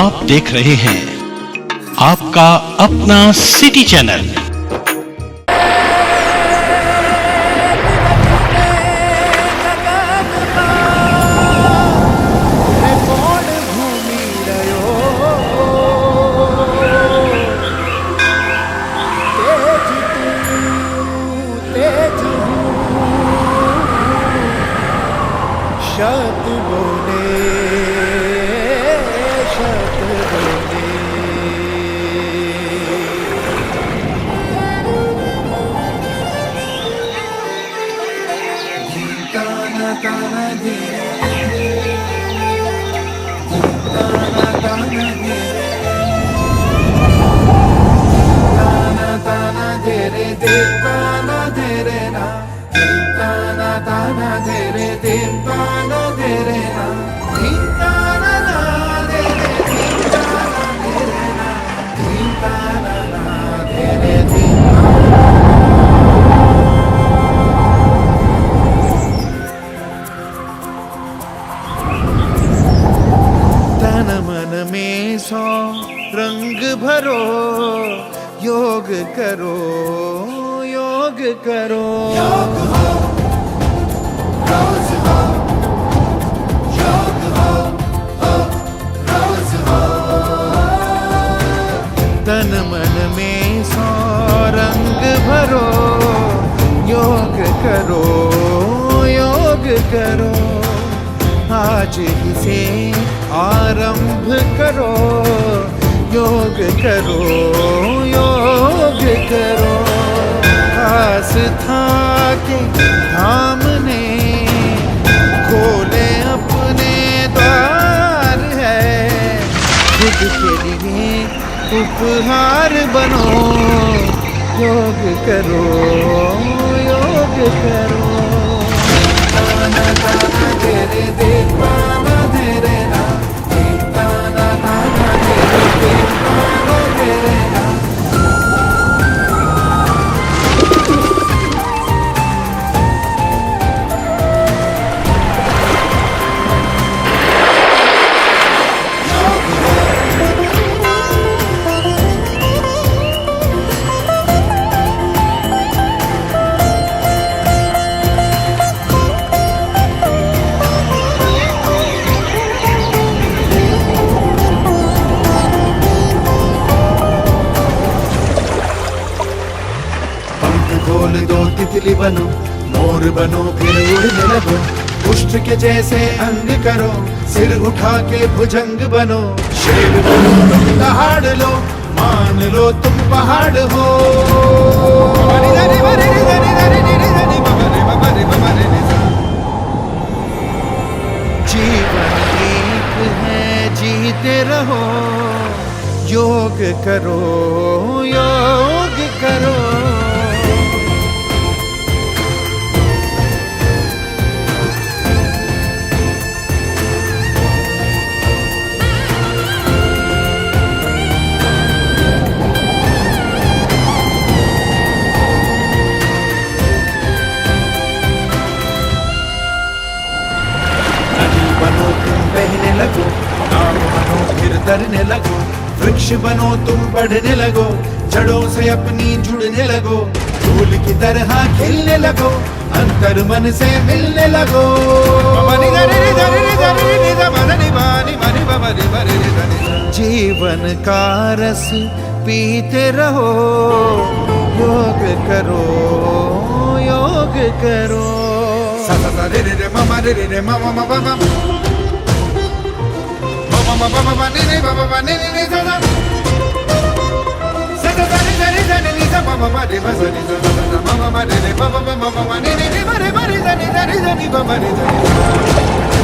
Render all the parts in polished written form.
आप देख रहे हैं आपका अपना सिटी चैनल। शत बोले शत बोले ताना ताना दे ताना ताना दे ताना ताना दे रे दे ताना दे रे ना ताना ताना दे रे दे ताना दे रे ना ताना ना दे रे ताना दे रे ना ताना ना दे रे तन मन में सौ रंग भरो योग करो योग करो योग हो रोज हो योग हो रोज हो तन मन में सौ रंग भरो योग करो योग करो आज ही से आरंभ करो योग करो योग करो आस्था के धाम ने खोले अपने द्वार है खुद के लिए उपहार बनो योग करो योग करो ताना ताना दे रे दे ताना दे रे ना ताना ताना दे रे दे ताना दे रे ना खोल दो तितली बनो मोर बनो फिर उड़ने लगो पुष्ट के जैसे अंग करो सिर उठा के भुजंग बनो शेर बनो तुम दहाड़ लो मान लो तुम पहाड़ हो जीवन एक है जीते रहो योग करो योग करो बनो तुम बहने लगो नाव बनो फिर तरने लगो वृक्ष बनो तुम बढ़ने लगो जड़ों से अपनी जुड़ने लगो फूल की तरह खिलने लगो अंतर मन से मिलने लगो जीवन का रस पीते रहो योग करो योग करो सा सा रे रे ममा रे रे mama mama mama mama mama रे रे ममा रे रे सा सा सा रे रे रे रे सा ममा रे सा रे सा ममा रे रे ममा ममा रे रे रे रे रे रे रे रे ममा रे रे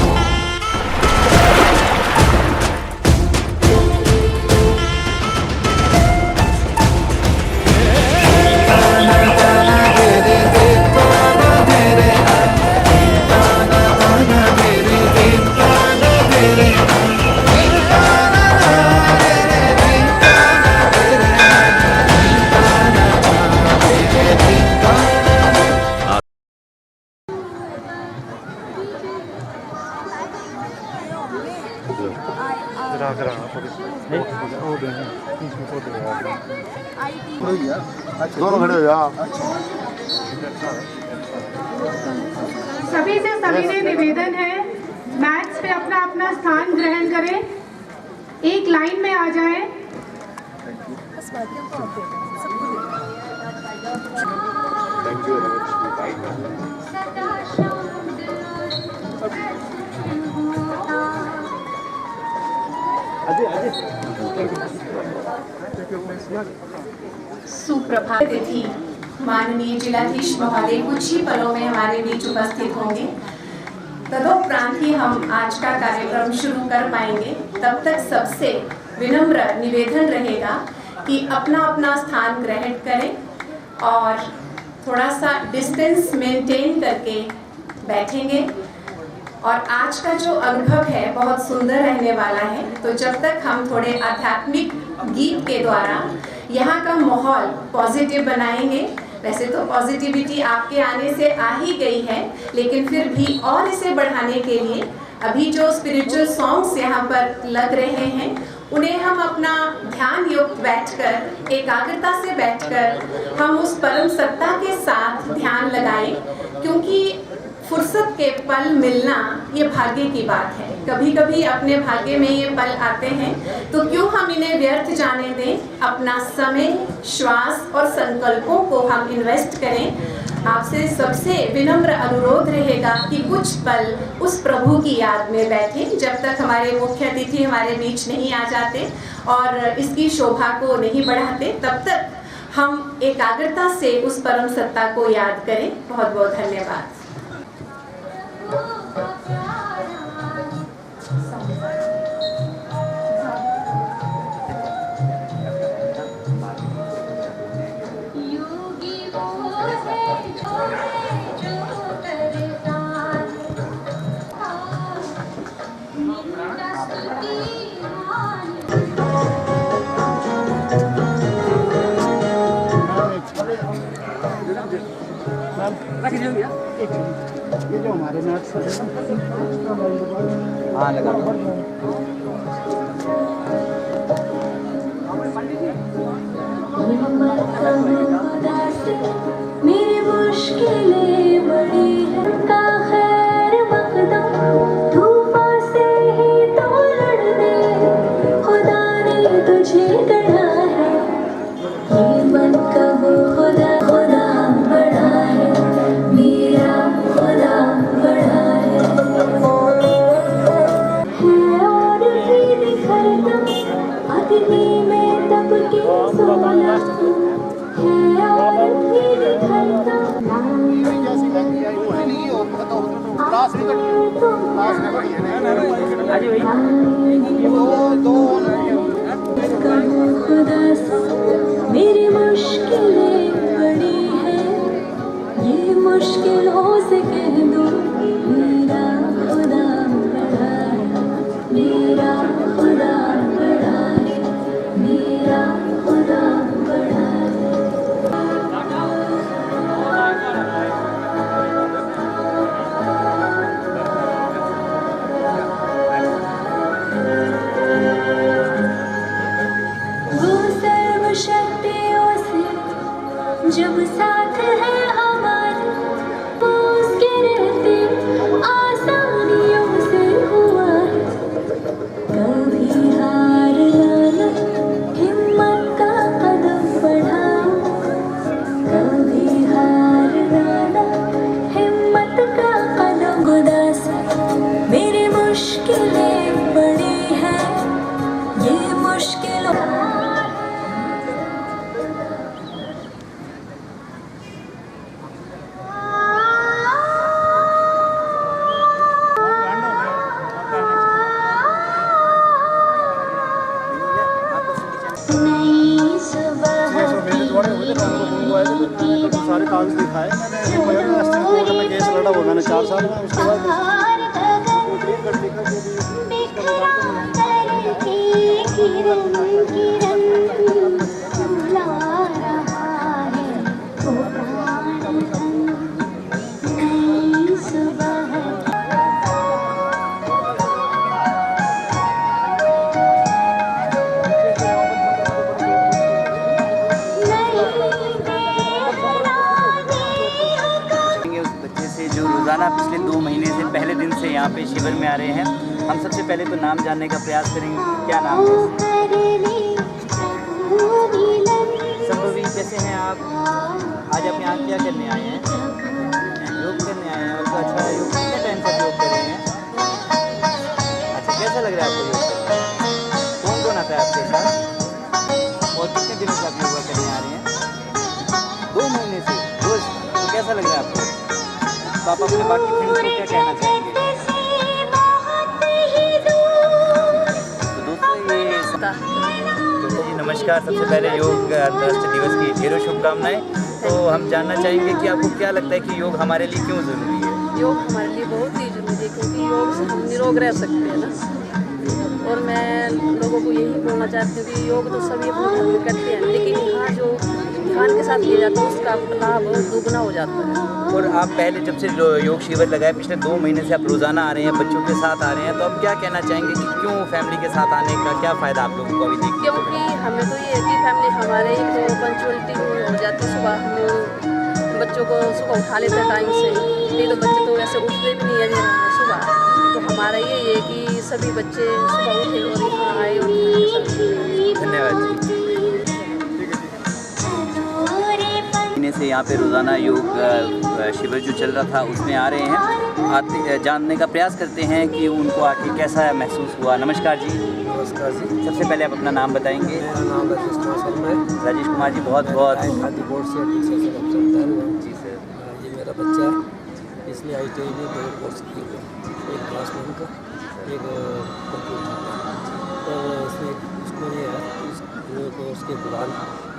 दोनों खड़े हो जाओ। सभी से सविनय निवेदन है, मैट्स पे अपना अपना स्थान ग्रहण करें, एक लाइन में आ जाएं। सुप्रभात तिथि माननीय जिलाधीश महोदय कुछ ही पलों में हमारे बीच उपस्थित होंगे। तदोपरांत ही हम आज का कार्यक्रम शुरू कर पाएंगे। तब तक सबसे विनम्र निवेदन रहेगा कि अपना अपना स्थान ग्रहण करें और थोड़ा सा डिस्टेंस मेंटेन करके बैठेंगे। और आज का जो अनुभव है बहुत सुंदर रहने वाला है। तो जब तक हम थोड़े आध्यात्मिक गीत के द्वारा यहाँ का माहौल पॉजिटिव बनाएंगे, वैसे तो पॉजिटिविटी आपके आने से आ ही गई है, लेकिन फिर भी और इसे बढ़ाने के लिए अभी जो स्पिरिचुअल सॉन्ग्स यहाँ पर लग रहे हैं उन्हें हम अपना ध्यान युक्त बैठकर, एकाग्रता से बैठकर हम उस परम सत्ता के साथ ध्यान लगाएं, क्योंकि फुर्सत के पल मिलना ये भाग्य की बात है। कभी कभी अपने भाग्य में ये पल आते हैं, तो क्यों हम इन्हें व्यर्थ जाने दें। अपना समय, श्वास और संकल्पों को हम इन्वेस्ट करें। आपसे सबसे विनम्र अनुरोध रहेगा कि कुछ पल उस प्रभु की याद में बैठें जब तक हमारे मुख्य अतिथि हमारे बीच नहीं आ जाते और इसकी शोभा को नहीं बढ़ाते। तब तक हम एकाग्रता से उस परम सत्ता को याद करें। बहुत बहुत धन्यवाद। ये जो हमारे मैच हाँ लगा मेरी मुश्किलें बड़ी है का खैर मकदम तूफान से ही तो लड़ दे। खुदा ने तुझे गढ़ा है ये मन कहो खुदा खुदा बड़ा है, मेरा खुदा बड़ा है। और भी निखरता अग्नि में तब के सोना है, और भी निखरता खुदा से मेरी मुश्किलें बड़ी है, ये मुश्किलों से कह दो मेरा खुदा बड़ा है, मेरा खुदा बड़ा है, मेरा खुदा बड़ा है। वो सर्वशक्तियों से जब साथ है हमारे, वो उसके रहते आसानियों से हुआ है। कभी हार जाना हिम्मत का कदम बढ़ाओ, कभी हार जाना हिम्मत का कदम। खुदा से मेरी मुश्किलें बड़ी हैं, ये मुश्किलों नई सुबह सारे कागज दिखाए मैंने केस लड़ा हुआ मैंने 4 साल में। उसके बाद रोज़ाना पिछले 2 महीने से पहले दिन से यहाँ पे शिविर में आ रहे हैं। हम सबसे पहले तो नाम जानने का प्रयास करेंगे, क्या नाम है? संभवी, कैसे हैं आप? आज आप यहाँ क्या करने आए हैं? योग करने आए हैं। और तो अच्छा, योग कितने टाइम से योग कर रहे हैं? अच्छा, कैसा लग रहा है आपको योग? कौन कौन आता है आपके साथ? और कितने दिनों से आप योगा करने आ रहे हैं? 2 महीने से रोज। तो कैसा लग रहा है आपको? तो आप अपने बाकी फ्रेंड्स को क्या कहना चाहेंगे? तो दोस्तों जी नमस्कार। सबसे पहले योग अंतर्राष्ट्रीय दिवस की ढेरों शुभकामनाएं। तो हम जानना चाहेंगे कि आपको क्या लगता है कि योग हमारे लिए क्यों ज़रूरी है? योग हमारे लिए बहुत ही ज़रूरी है, क्योंकि योग से हम निरोग रह सकते हैं ना। और मैं लोगों को यही बोलना चाहती हूँ कि योग तो सभी अपने घर में करते हैं, लेकिन यहाँ जो ध्यान के साथ किया जाता है उसका लाभ दुगना हो जाता है। और आप पहले जब से योग शिविर लगाए, पिछले 2 महीने से आप रोज़ाना आ रहे हैं, बच्चों के साथ आ रहे हैं, तो आप क्या कहना चाहेंगे कि क्यों फैमिली के साथ आने का क्या फ़ायदा आप लोगों को अभी देखिए? क्योंकि हमें तो ये है कि फैमिली हमारे एक तो पंचुअलिटी हो जाती है। सुबह हम बच्चों को सुबह उठा लेते हैं टाइम से, नहीं तो बच्चे तो वैसे उठते भी नहीं है सुबह। तो हमारा ये है कि सभी बच्चे सुबह उठे और यहाँ आए और धन्यवाद जी। महीने से यहाँ पे रोज़ाना योग शिविर जो चल रहा था उसमें आ रहे हैं, आते जानने का प्रयास करते हैं कि उनको आके कैसा महसूस हुआ। नमस्कार जी। नमस्कार जी। सबसे पहले आप अपना नाम बताएंगे। मेरा नाम राजेश कुमार शर्मा है। राजेश कुमार जी, बहुत बहुत खादी बोर्ड से टीचर अफसर जी सर। ये मेरा बच्चा है, इसने ITI में 2 कोर्स किए हुए, एक क्लास 1 का, एक कंप्यूटर का। और इसमें ये है कोर्स के दौरान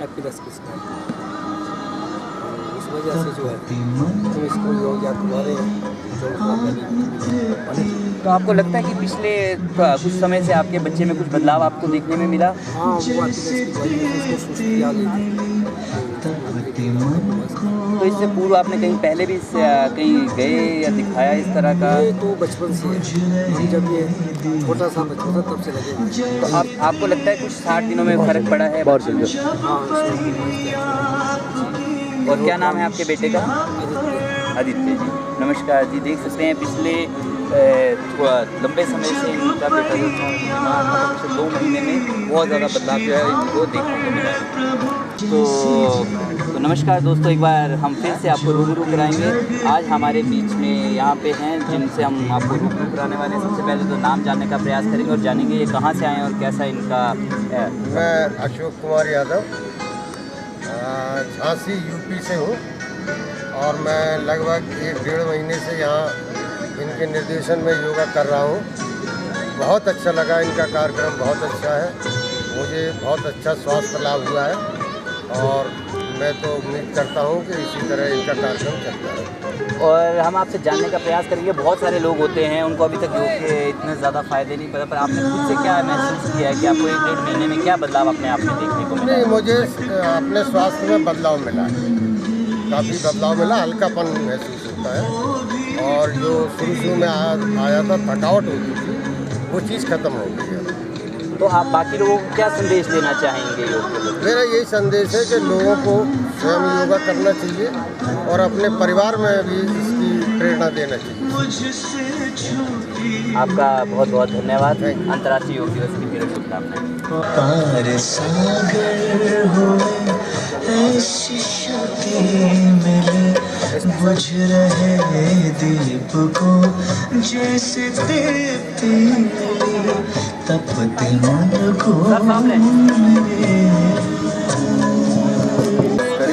हैप्पीनेस किसका इस वजह से जो है हम इसको योग याद करवा रहे हैं। तो आपको लगता है कि पिछले कुछ समय से आपके बच्चे में कुछ बदलाव आपको देखने में मिला? हाँ, वो इसको सुस्ती आ गई थी। तो इससे पूर्व आपने कहीं पहले भी कहीं गए या दिखाया इस तरह का? ये तो बचपन से है, जब ये छोटा सा बच्चा था तब से लगे। तो आपको लगता है कुछ 60 दिनों में फ़र्क पड़ा है? हाँ। और क्या नाम है आपके बेटे का? आदित्य जी। नमस्कार जी। देख सकते हैं पिछले लंबे समय से इनका बेटा जो था बीमार था, पिछले 2 महीने में बहुत ज़्यादा बदलाव जो है इनको देखने को मिला है। तो नमस्कार दोस्तों, एक बार हम फिर से आपको रूबरू कराएंगे। आज हमारे बीच में यहाँ पे हैं जिनसे हम आपको रूबरू कराने वाले हैं। सबसे पहले तो नाम जानने का प्रयास करेंगे और जानेंगे ये कहाँ से आए हैं और कैसा इनका है। मैं अशोक कुमार यादव झांसी यूपी से हूँ और मैं लगभग 1-1.5 महीने से यहाँ इनके निर्देशन में योगा कर रहा हूँ। बहुत अच्छा लगा, इनका कार्यक्रम बहुत अच्छा है, मुझे बहुत अच्छा स्वास्थ्य लाभ हुआ है और मैं तो उम्मीद करता हूँ कि इसी तरह इनका कार्यक्रम चलता है। और हम आपसे जानने का प्रयास करेंगे, बहुत सारे लोग होते हैं उनको अभी तक योग के इतने ज़्यादा फ़ायदे नहीं पता, पर आपने खुद से क्या महसूस किया है कि आपको 1-1.5 महीने में क्या बदलाव अपने आप में देखने को मिला? नहीं, मुझे अपने स्वास्थ्य में बदलाव मिला है, काफ़ी बदलाव मिला, हल्कापन महसूस होता है और जो शुरू में आया था थकावट होती थी वो चीज़ ख़त्म हो गई है। तो आप बाकी लोगों को क्या संदेश देना चाहेंगे योग के? मेरा यही संदेश है कि लोगों को स्वयं योगा करना चाहिए और अपने परिवार में भी इसकी प्रेरणा देना चाहिए। आपका बहुत बहुत धन्यवाद। अंतर्राष्ट्रीय योग दिवस की ढेरों शुभकामनाएं। बुझ रहे दीप को जैसे दीप्ति तपते मन को।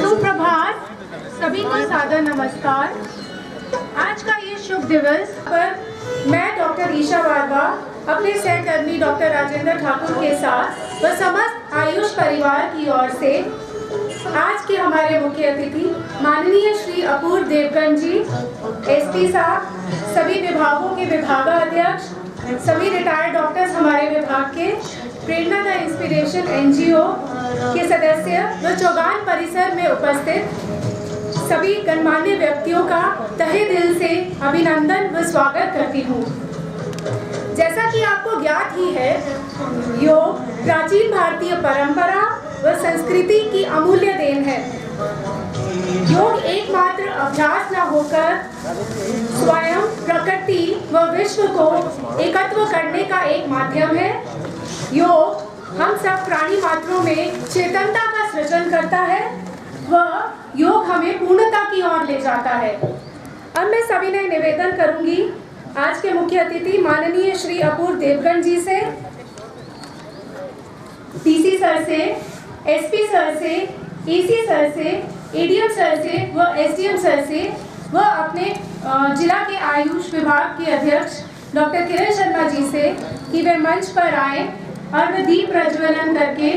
सुप्रभात, सभी को सादर नमस्कार। आज का ये शुभ दिवस पर मैं डॉक्टर ईशा वारवा अपने सहकर्मी डॉक्टर राजेंद्र ठाकुर के साथ व समस्त आयुष परिवार की ओर से आज के हमारे मुख्य अतिथि माननीय श्री अपूर्व देवगन जी, SP साहब, सभी विभागों के विभागाध्यक्ष, सभी रिटायर्ड डॉक्टर्स हमारे विभाग के, प्रेरणा द इंस्पिरेशन NGO के सदस्य व चौगान परिसर में उपस्थित सभी गणमान्य व्यक्तियों का तहे दिल से अभिनंदन व स्वागत करती हूँ। जैसा कि आपको ज्ञात ही है, योग प्राचीन भारतीय परंपरा व संस्कृति की अमूल्य देन है योग एकमात्र अभ्यास न होकर स्वयं प्रकृति व विश्व को एकत्व करने का एक माध्यम है। योग हम सब प्राणी मात्रों में चेतनता का सृजन करता है व योग हमें पूर्णता की ओर ले जाता है। अब मैं सविनय निवेदन करूंगी आज के मुख्य अतिथि माननीय श्री अपूर्व देवगन जी से, डीसी सर से, एसपी सर से, ईसी सर से, एडीएम सर से व एसडीएम सर से व अपने जिला के आयुष विभाग के अध्यक्ष डॉक्टर किरण शर्मा जी से कि वे मंच पर आए और वे दीप प्रज्वलन करके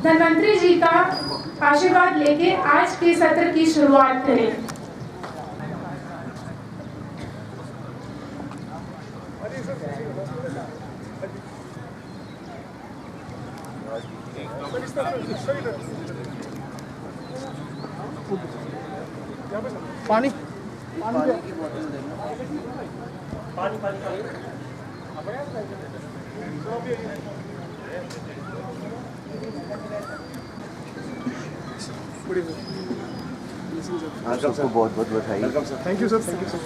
धन्वंतरी जी का आशीर्वाद लेके आज के सत्र की शुरुआत करें। पानी आप सबको बहुत बहुत बधाई। Thank you sir, thank you sir.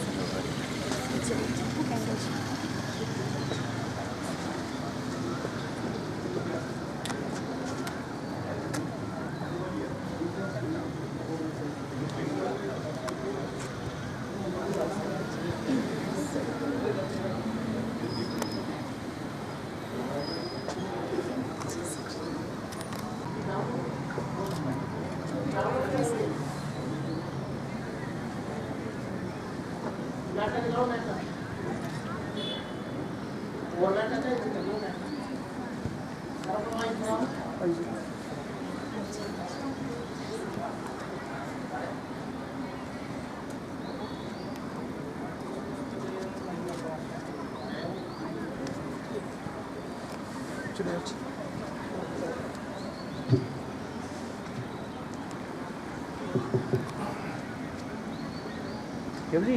जी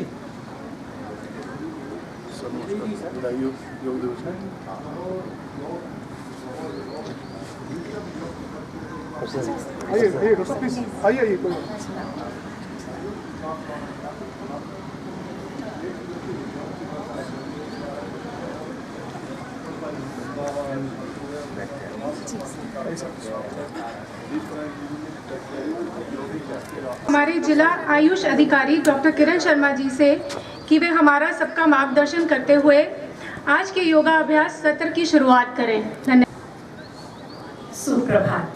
योग दिवस है। आइए आइए डॉक्टर प्लीज आइए आइए कोई हमारे जिला आयुष अधिकारी डॉक्टर किरण शर्मा जी से कि वे हमारा सबका मार्गदर्शन करते हुए आज के योगा अभ्यास सत्र की शुरुआत करें। धन्यवाद। सुप्रभात।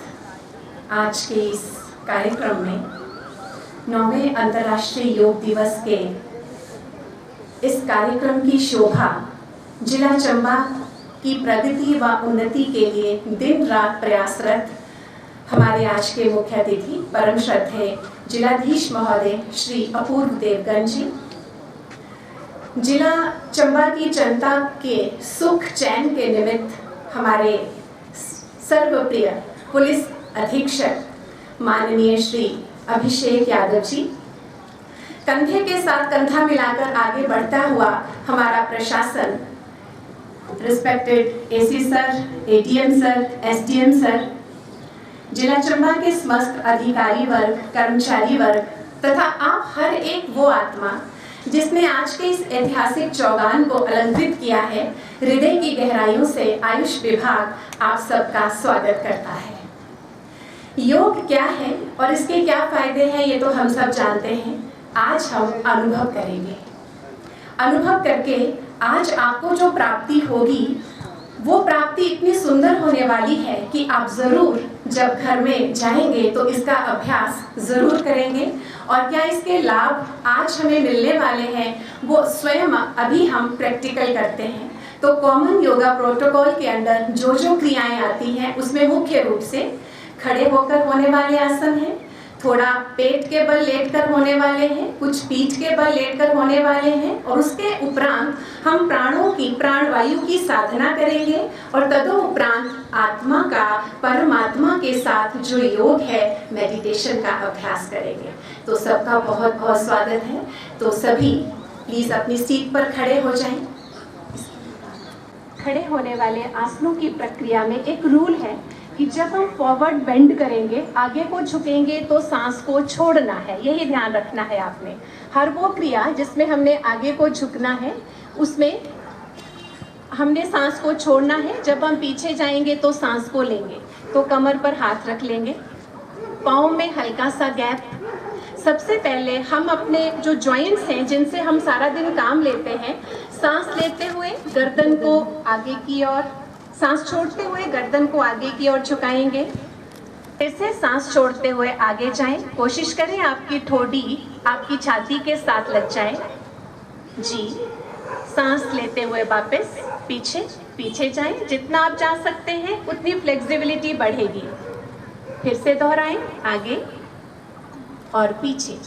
आज के इस कार्यक्रम में 9वें अंतर्राष्ट्रीय योग दिवस के इस कार्यक्रम की शोभा जिला चंबा की प्रगति व उन्नति के लिए दिन रात प्रयासरत हमारे आज के मुख्य अतिथि परम श्रद्धेय जिलाधीश महोदय श्री अपूर्व देवगन जी, जिला चंबा की जनता के सुख चैन के निमित्त हमारे सर्वप्रिय पुलिस अधीक्षक माननीय श्री अभिषेक यादव जी, कंधे के साथ कंधा मिलाकर आगे बढ़ता हुआ हमारा प्रशासन, respected AC sir, ADM sir, SDM sir, जिला चंबा के समस्त अधिकारी वर्ग, कर्मचारी वर्ग तथा आप हर एक वो आत्मा जिसने आज के इस ऐतिहासिक चौगान को अलंकृत किया है, हृदय की गहराइयों से आयुष विभाग आप सबका स्वागत करता है। योग क्या है और इसके क्या फायदे हैं ये तो हम सब जानते हैं। आज हम अनुभव करेंगे। अनुभव करके आज आपको जो प्राप्ति होगी वो प्राप्ति इतनी सुंदर होने वाली है कि आप ज़रूर जब घर में जाएंगे तो इसका अभ्यास ज़रूर करेंगे। और क्या इसके लाभ आज हमें मिलने वाले हैं वो स्वयं अभी हम प्रैक्टिकल करते हैं। तो कॉमन योगा प्रोटोकॉल के अंदर जो जो क्रियाएं आती हैं उसमें मुख्य रूप से खड़े होकर होने वाले आसन हैं, थोड़ा पेट के बल लेटकर होने वाले हैं, कुछ पीठ के बल लेटकर होने वाले हैं और उसके उपरांत हम प्राणों की प्राणवायु की साधना करेंगे और तदुपरांत आत्मा का परमात्मा के साथ जो योग है मेडिटेशन का अभ्यास करेंगे। तो सबका बहुत बहुत स्वागत है। तो सभी प्लीज़ अपनी सीट पर खड़े हो जाएं। खड़े होने वाले आसनों की प्रक्रिया में एक रूल है कि जब हम फॉरवर्ड बेंड करेंगे, आगे को झुकेंगे तो सांस को छोड़ना है, यही ध्यान रखना है आपने। हर वो क्रिया जिसमें हमने आगे को झुकना है उसमें हमने सांस को छोड़ना है। जब हम पीछे जाएंगे तो सांस को लेंगे, तो कमर पर हाथ रख लेंगे, पाँव में हल्का सा गैप। सबसे पहले हम अपने जो जॉइंट्स हैं जिनसे हम सारा दिन काम लेते हैं, सांस लेते हुए गर्दन को आगे की ओर, सांस छोड़ते हुए गर्दन को आगे की ओर झुकाएंगे। फिर से सांस छोड़ते हुए आगे जाएं। कोशिश करें आपकी ठोड़ी आपकी छाती के साथ लग जाए। जी, सांस लेते हुए वापस पीछे पीछे जाएं। जितना आप जा सकते हैं उतनी फ्लेक्सिबिलिटी बढ़ेगी। फिर से दोहराएं, आगे और पीछे।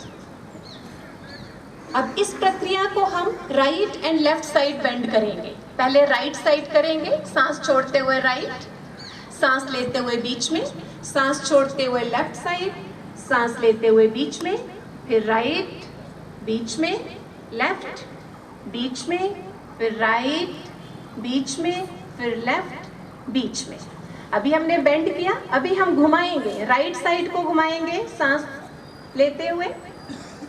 अब इस प्रक्रिया को हम right and left side bend करेंगे। पहले राइट साइड करेंगे, सांस छोड़ते हुए राइट, सांस लेते हुए बीच में, सांस छोड़ते हुए लेफ्ट साइड, सांस लेते हुए बीच में, फिर राइट, बीच में, लेफ्ट, बीच में, फिर राइट, बीच में, फिर लेफ्ट, बीच में। अभी हमने बेंड किया, अभी हम घुमाएंगे, राइट साइड को घुमाएंगे, सांस लेते हुए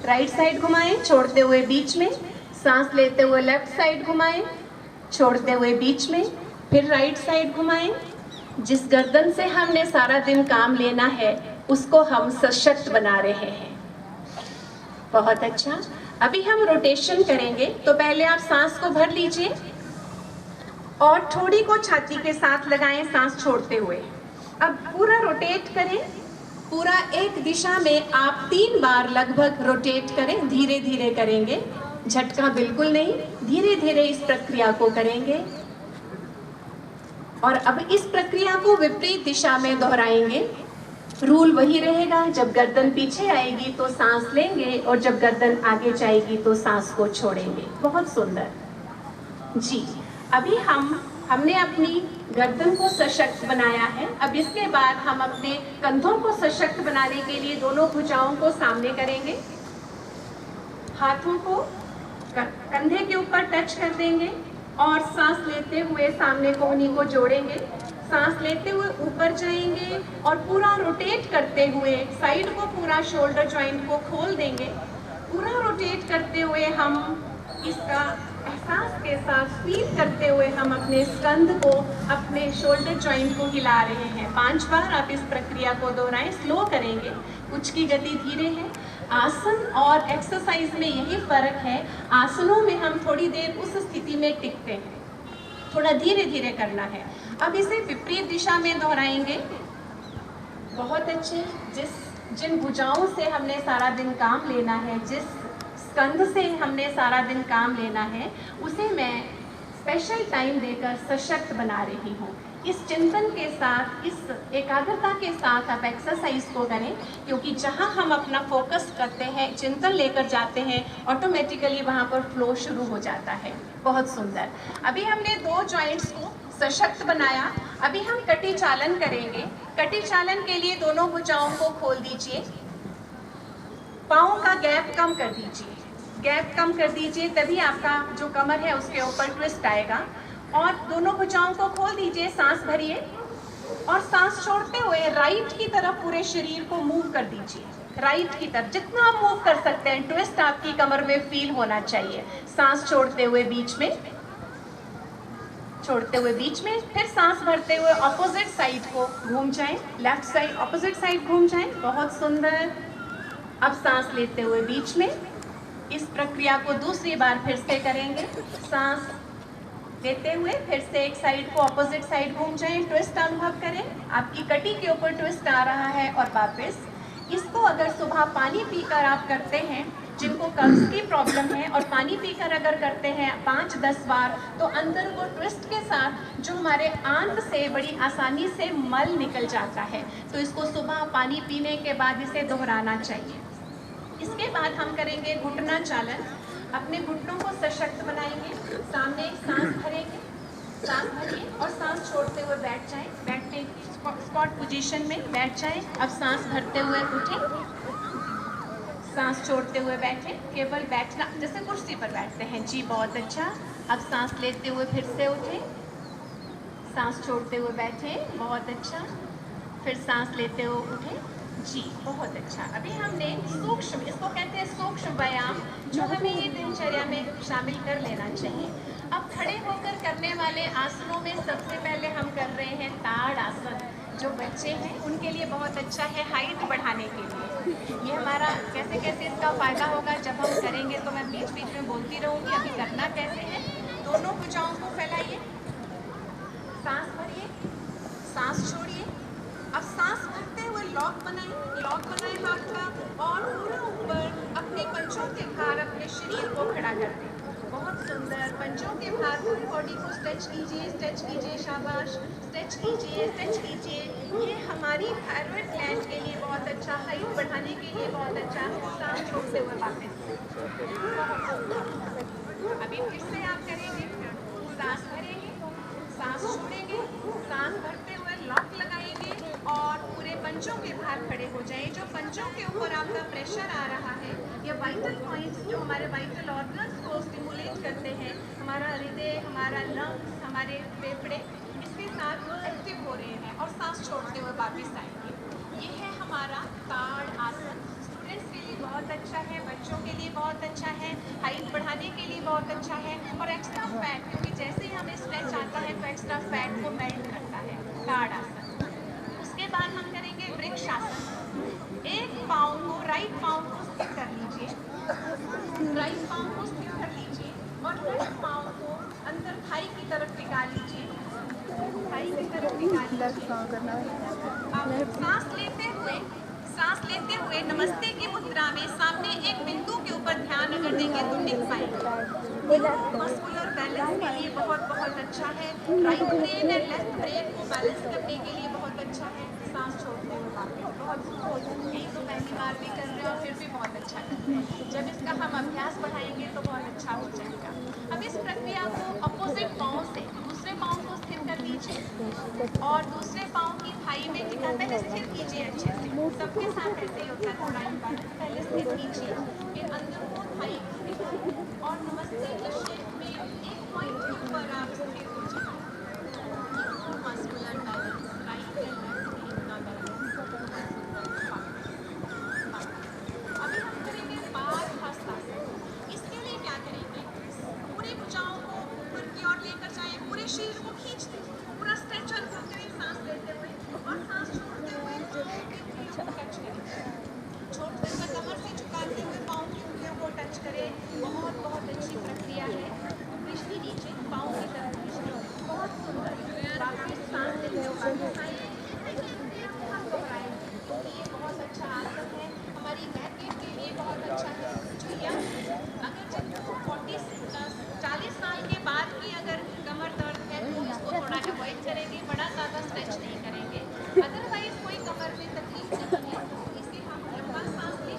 राइट साइड घुमाएं, छोड़ते हुए बीच में, सांस लेते हुए लेफ्ट साइड घुमाएं, छोड़ते हुए बीच में, फिर राइट साइड घुमाएं। जिस गर्दन से हमने सारा दिन काम लेना है उसको हम सशक्त बना रहे हैं। बहुत अच्छा। अभी हम रोटेशन करेंगे, तो पहले आप सांस को भर लीजिए और ठोड़ी को छाती के साथ लगाएं सांस छोड़ते हुए। अब पूरा रोटेट करें, पूरा एक दिशा में आप 3 बार लगभग रोटेट करें। धीरे धीरे करेंगे, झटका बिल्कुल नहीं, धीरे धीरे इस प्रक्रिया को करेंगे। और अब इस प्रक्रिया को विपरीत दिशा में दोहराएंगे। रूल वही रहेगा, जब गर्दन पीछे आएगी तो सांस लेंगे और जब गर्दन आगे जाएगी तो सांस को छोड़ेंगे। बहुत सुंदर जी। अभी हमने अपनी गर्दन को सशक्त बनाया है। अब इसके बाद हम अपने कंधों को सशक्त बनाने के लिए दोनों भुजाओं को सामने करेंगे, हाथों को कंधे के ऊपर टच कर देंगे और सांस लेते हुए सामने कोहनी को जोड़ेंगे। सांस लेते हुए ऊपर जाएंगे और पूरा रोटेट करते हुए साइड को, पूरा शोल्डर जॉइंट को खोल देंगे। पूरा रोटेट करते हुए हम इसका एहसास के साथ फील करते हुए हम अपने स्कंध को, अपने शोल्डर जॉइंट को हिला रहे हैं। 5 बार आप इस प्रक्रिया को दोहराएं। स्लो करेंगे, कुछ की गति धीरे है। आसन और एक्सरसाइज में यही फर्क है, आसनों में हम थोड़ी देर उस स्थिति में टिकते हैं, थोड़ा धीरे धीरे करना है। अब इसे विपरीत दिशा में दोहराएंगे। बहुत अच्छे। जिन भुजाओं से हमने सारा दिन काम लेना है, जिस स्कंध से हमने सारा दिन काम लेना है, उसे मैं स्पेशल टाइम देकर सशक्त बना रही हूँ। इस चिंतन के साथ, इस एकाग्रता के साथ आप एक्सरसाइज को करें, क्योंकि जहाँ हम अपना फोकस करते हैं, चिंतन लेकर जाते हैं, ऑटोमेटिकली वहाँ पर फ्लो शुरू हो जाता है। बहुत सुंदर। अभी हमने 2 जॉइंट्स को सशक्त बनाया। अभी हम कटी चालन करेंगे। कटी चालन के लिए दोनों भुजाओं को खोल दीजिए, पाँव का गैप कम कर दीजिए, गैप कम कर दीजिए, तभी आपका जो कमर है उसके ऊपर ट्विस्ट आएगा। और दोनों भुजाओं को खोल दीजिए, सांस भरिए और सांस छोड़ते हुए राइट की तरफ पूरे शरीर को मूव कर दीजिए। राइट की तरफ जितना आप मूव कर सकते हैं, ट्विस्ट आपकी कमर में फील होना चाहिए। सांस छोड़ते हुए बीच में, छोड़ते हुए बीच में, फिर सांस भरते हुए ऑपोजिट साइड को घूम जाएं, लेफ्ट साइड ऑपोजिट साइड घूम जाएं। बहुत सुंदर। अब सांस लेते हुए बीच में। इस प्रक्रिया को दूसरी बार फिर से करेंगे। सांस लेते हुए फिर से एक साइड को ऑपोजिट साइड घूम जाएं, ट्विस्ट अनुभव करें। आपकी कटी के ऊपर ट्विस्ट आ रहा है और वापस। इसको अगर सुबह पानी पीकर आप करते हैं, जिनको कब्ज की प्रॉब्लम है, और पानी पीकर अगर करते हैं 5-10 बार, तो अंदर को ट्विस्ट के साथ जो हमारे आंत से बड़ी आसानी से मल निकल जाता है। तो इसको सुबह पानी पीने के बाद इसे दोहराना चाहिए। इसके बाद हम करेंगे घुटना चालन। अपने घुटनों को सशक्त बनाएंगे। सामने सांस भरेंगे, सांस भरिए और सांस छोड़ते हुए बैठ जाएं। बैठने स्क्वाट पोजीशन में बैठ जाएं। अब सांस भरते हुए उठें, सांस छोड़ते हुए बैठें। केवल बैठना, जैसे कुर्सी पर बैठते हैं। जी, बहुत अच्छा। अब सांस लेते हुए फिर से उठें, सांस छोड़ते हुए बैठें। बहुत अच्छा। फिर सांस लेते हुए उठे। जी बहुत अच्छा। अभी हमने सूक्ष्म, इसको कहते हैं सूक्ष्म व्यायाम, जो हमें ये दिनचर्या में शामिल कर लेना चाहिए। अब खड़े होकर करने वाले आसनों में सबसे पहले हम कर रहे हैं ताड़ आसन। जो बच्चे हैं उनके लिए बहुत अच्छा है हाइट बढ़ाने के लिए। ये हमारा कैसे कैसे इसका फ़ायदा होगा जब हम करेंगे, तो मैं बीच बीच में बोलती रहूँगी। अभी करना कैसे है, दोनों भुजाओं को फैलाइए, सांस भरिए, सांस छोड़िए। अब सांस भरते हुए लॉक बनाए हाथ का, और पूरा ऊपर अपने पंचों के भार अपने शरीर को खड़ा कर दें। बहुत सुंदर। पंचों के भार पूरी बॉडी को स्ट्रेच कीजिए, शाबाश, स्ट्रेच कीजिए। ये हमारी थायराइड ग्लैंड के लिए बहुत अच्छा, हाइट बढ़ाने के लिए बहुत अच्छा है। सांस छोड़ते हुए वापस। अभी फिर से आप करेंगे, सांस भरेंगे, सांस छोड़ेंगे, सांस भरते हुए लॉक लगाएंगे और पूरे पंचों के भार खड़े हो जाए। जो पंचों के ऊपर आपका प्रेशर आ रहा है, ये वाइटल पॉइंट्स जो हमारे वाइटल ऑर्गन्स को स्टिमुलेट करते हैं, हमारा हृदय, हमारा लंग्स, हमारे फेफड़े, इसके साथ एक्टिव हो रहे हैं। और सांस छोड़ते हुए वापस आएंगे। ये है हमारा ताड़ आसन। स्टूडेंट्स के लिए बहुत अच्छा है, बच्चों के लिए बहुत अच्छा है, हाइट बढ़ाने के लिए बहुत अच्छा है। और एक्स्ट्रा फैट, क्योंकि जैसे ही हमें स्ट्रेच आता है तो एक्स्ट्रा फैट को मेल्ट करता है, ताड़ आसन। उसके बाद हम करेंगे वृक्षासन। एक पाँव को, राइट पाँव को स्थिर कर लीजिए, राइट पाँव को स्थिर कर लीजिए और लेफ्ट पाँव को अंदर थाई की तरफ निकाल लीजिए, थाई की तरफ निकाल लीजिए। सांस लेते हुए नमस्ते की मुद्रा में सामने एक बिंदु के ऊपर ध्यान अगर देंगे तो टिक पाएंगे। मस्कुलर बैलेंस के लिए बहुत बहुत अच्छा है। Right brain and left brain को बैलेंस करने के लिए बहुत अच्छा है। सांस छोड़ते हुए वापस। बहुत यही तो पहली बार भी कर रहे हो और फिर भी बहुत अच्छा कर रहे हैं। जब इसका हम अभ्यास बढ़ाएंगे तो बहुत अच्छा हो जाएगा। अब इस प्रक्रिया को अपोजिट पाँव से, दूसरे पाँव को स्थिर कर लीजिए और दूसरे पाँव की थाई में टिका, पहले स्थिर कीजिए अच्छे से। सबके साथ ऐसे ही होता है थोड़ा इम्पैक्ट। पहले स्थिर कीजिए, फिर अंदर को थाई और नमस्ते के शेप में एक पॉइंट के ऊपर आप स्थिर हो जाए। Muscular balance, right and left brain का बैलेंस। अभी हम करेंगे पादहस्तासन। इसके लिए क्या करेंगे, पूरी भुजाओं को ऊपर की ओर लेकर जाएं, पूरे शरीर को खींच दें, पूरा स्ट्रेच अनुभव करें सांस लेते हुए और सांस छोड़ते हुए पाँव की उंगलियों को टच करें। छोड़ते हुए कमर से झुकाते हुए पाँव की उंगलियों को टच करें। बहुत बहुत अच्छी प्रक्रिया है। दृष्टि नीचे, पाँव की तरफ दृष्टि, बहुत सुंदर। वापस सांस लेते हुए वापस आएं, घबराएं, क्योंकि ये बहुत अच्छा आसन है। हमारी बैक के लिए बहुत अच्छा है। जो यंग, अगर जिनको 40 साल के बाद की अगर कमर दर्द है तो इसको थोड़ा अवॉइड करेंगे, बड़ा ज़्यादा स्ट्रेच नहीं करेंगे। अदरवाइज कोई कमर में तकलीफ नहीं है तो इसे हम लंबा सांस लें,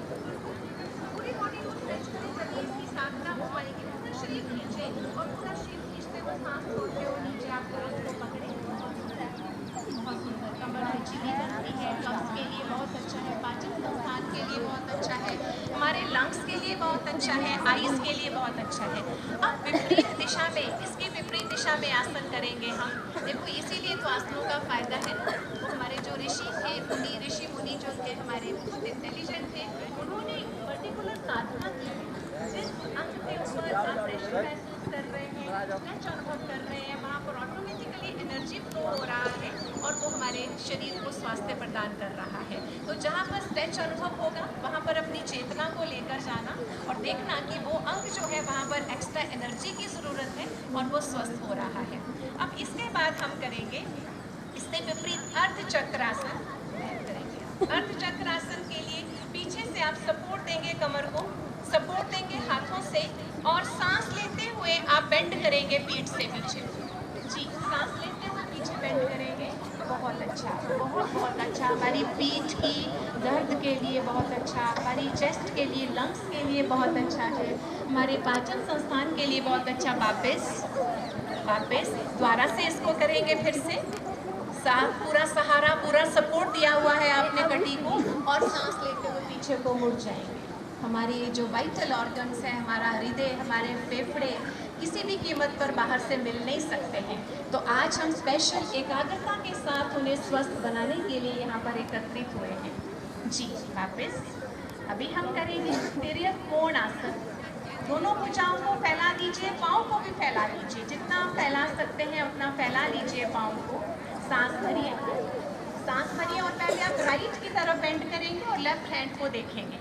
पूरी बॉडी को स्ट्रेच करें, तभी इसकी साधना हो पाएगी। पूरा शरीर खींचे और पूरा शरीर खींचते हुए सांस छोड़ते हुए नीचे आप तुरंत को पकड़ें। बहुत सुंदर। कमर लचीली बनती है, लंग्स के लिए बहुत अच्छा है, पाचन संस्थान के लिए बहुत अच्छा है, हमारे लंग्स के लिए बहुत अच्छा है, आईज के लिए बहुत अच्छा है। अब विपरीत दिशा में, इसकी विपरीत दिशा में आसन करेंगे हम। देखो इसीलिए तो आसनों का फायदा है। तो हमारे जो ऋषि थे, ऋषि मुनि जो थे हमारे, बहुत इंटेलिजेंट थे, उन्होंने पर्टिकुलर साधना की। जिस अंग के ऊपर आप प्रेशर महसूस कर रहे हैं, स्ट्रेच अनुभव कर रहे हैं, वहाँ पर ऑटोमेटिकली एनर्जी फ्लो हो रहा है और वो हमारे शरीर को स्वास्थ्य प्रदान कर रहा है। तो जहाँ पर स्ट्रेच अनुभव होगा वहाँ पर अपनी चेतना को लेकर जाना और देखना कि वो अंग जो है वहाँ पर एक्स्ट्रा एनर्जी की ज़रूरत है और वो स्वस्थ हो रहा है। अब इसके बाद हम करेंगे इससे विपरीत अर्धचक्रासन करेंगे। अर्धचक्रासन के लिए पीछे से आप सपोर्ट देंगे, कमर को सपोर्ट देंगे हाथों से और सांस लेते हुए आप बेंड करेंगे पीठ से पीछे। जी, सांस लेते हुए पीछे बेंड करेंगे। बहुत अच्छा, बहुत बहुत अच्छा। हमारी पीठ की दर्द के लिए बहुत अच्छा, हमारी चेस्ट के लिए, लंग्स के लिए बहुत अच्छा है, हमारे पाचन संस्थान के लिए बहुत अच्छा। वापस द्वारा से इसको करेंगे फिर से। पूरा सहारा, पूरा सपोर्ट दिया हुआ है आपने कटी को और सांस लेते हुए पीछे को मुड़ जाएंगे। हमारी जो वाइटल ऑर्गन्स है, हमारा हृदय, हमारे फेफड़े, किसी भी कीमत पर बाहर से मिल नहीं सकते हैं। तो आज हम स्पेशल एकाग्रता के साथ उन्हें स्वस्थ बनाने के लिए यहाँ पर एकत्रित हुए हैं। जी वापस अभी हम करेंगे तिर्यक कोण आसन। दोनों भुजाओं को फैला दीजिए, पाँव को भी फैला लीजिए, जितना आप फैला सकते हैं उतना फैला लीजिए पाँव को। सांस भरिए, सांस भरिए और पहले आप राइट की तरफ बेंड करेंगे और लेफ्ट हैंड को देखेंगे।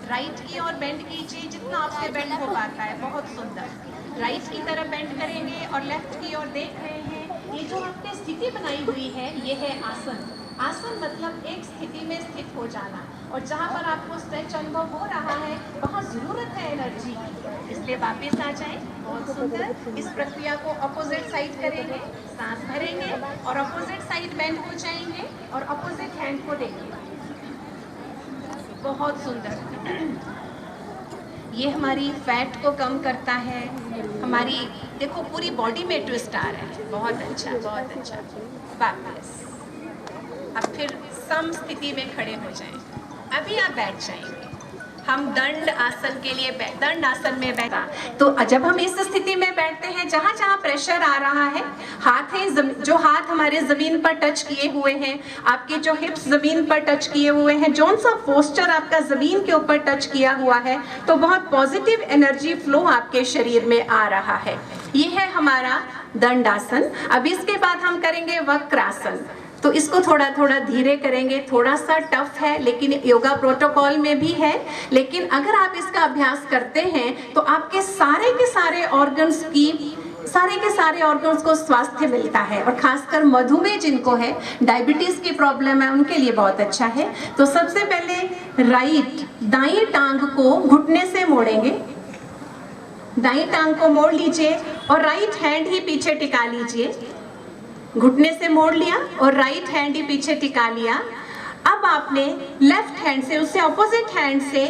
राइट की ओर बेंड कीजिए जितना आपसे बेंड हो पाता है, बहुत सुंदर। राइट की तरफ बेंड करेंगे और लेफ्ट की ओर देख रहे हैं। ये जो आपने स्थिति बनाई हुई है ये है आसन। आसन मतलब एक स्थिति में स्थित हो जाना, और जहाँ पर आपको स्ट्रेच अनुभव हो रहा है वहाँ ज़रूरत है एनर्जी की, इसलिए वापस आ जाएं। बहुत सुंदर। इस प्रक्रिया को अपोजिट साइड करेंगे, सांस भरेंगे और अपोजिट साइड बेंड हो जाएंगे और अपोजिट हैंड को देंगे। बहुत सुंदर। ये हमारी फैट को कम करता है, हमारी देखो पूरी बॉडी में ट्विस्ट आ रहा है। बहुत अच्छा, बहुत अच्छा। वापस अब फिर सम स्थिति में खड़े हो जाएं। अभी आप बैठ जाएंगे। हम दंड आसन के लिए दंड आसन में बैठा, तो जब हम इस स्थिति में बैठते हैं जहाँ जहाँ प्रेशर आ रहा है, हाथ है जो हाथ हमारे जमीन पर टच किए हुए हैं, आपके जो हिप्स जमीन पर टच किए हुए हैं, जौन सा पोस्चर आपका जमीन के ऊपर टच किया हुआ है, तो बहुत पॉजिटिव एनर्जी फ्लो आपके शरीर में आ रहा है। ये है हमारा दंड आसन। अब इसके बाद हम करेंगे वक्रासन। तो इसको थोड़ा थोड़ा धीरे करेंगे, थोड़ा सा टफ है लेकिन योगा प्रोटोकॉल में भी है। लेकिन अगर आप इसका अभ्यास करते हैं तो आपके सारे के सारे ऑर्गन्स को स्वास्थ्य मिलता है, और खासकर मधुमेह जिनको है, डायबिटीज की प्रॉब्लम है, उनके लिए बहुत अच्छा है। तो सबसे पहले राइट दाईं टांग को घुटने से मोड़ेंगे, दाईं टांग को मोड़ लीजिए और राइट हैंड ही पीछे टिका लीजिए। घुटने से मोड़ लिया और राइट हैंड ही पीछे टिका लिया। अब आपने लेफ्ट हैंड से, उससे ऑपोजिट हैंड से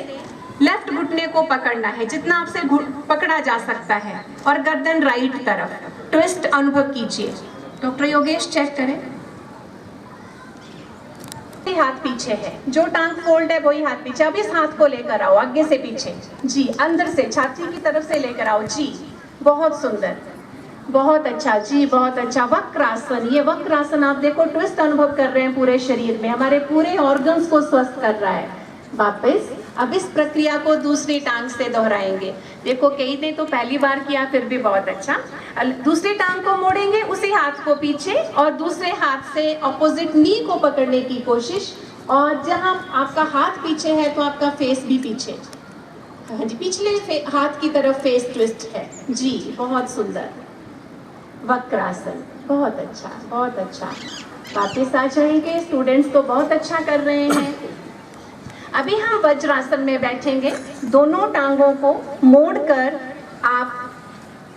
लेफ्ट घुटने को पकड़ना है जितना आपसे पकड़ा जा सकता है, और गर्दन राइट तरफ ट्विस्ट अनुभव कीजिए। डॉक्टर योगेश चेक करें। हाथ पीछे है, जो टांग फोल्ड है वही हाथ पीछे। अब इस हाथ को लेकर आओ आगे से पीछे, जी अंदर से छाती की तरफ से लेकर आओ। जी बहुत सुंदर, बहुत अच्छा जी, बहुत अच्छा। वक्रासन, ये वक्रासन आप देखो ट्विस्ट अनुभव कर रहे हैं पूरे शरीर में, हमारे पूरे ऑर्गन्स को स्वस्थ कर रहा है। वापस अब इस प्रक्रिया को दूसरी टांग से दोहराएंगे। देखो कई ने तो पहली बार किया, फिर भी बहुत अच्छा। दूसरी टांग को मोड़ेंगे, उसी हाथ को पीछे और दूसरे हाथ से ऑपोजिट नी को पकड़ने की कोशिश, और जहां आपका हाथ पीछे है तो आपका फेस भी पीछे। हाँ जी, पिछले हाथ की तरफ फेस ट्विस्ट है। जी बहुत सुंदर। वक्रासन, बहुत अच्छा, बहुत अच्छा। वापस आ जाएंगे। स्टूडेंट्स तो बहुत अच्छा कर रहे हैं। अभी हम वज्रासन में बैठेंगे। दोनों टांगों को मोड़कर आप,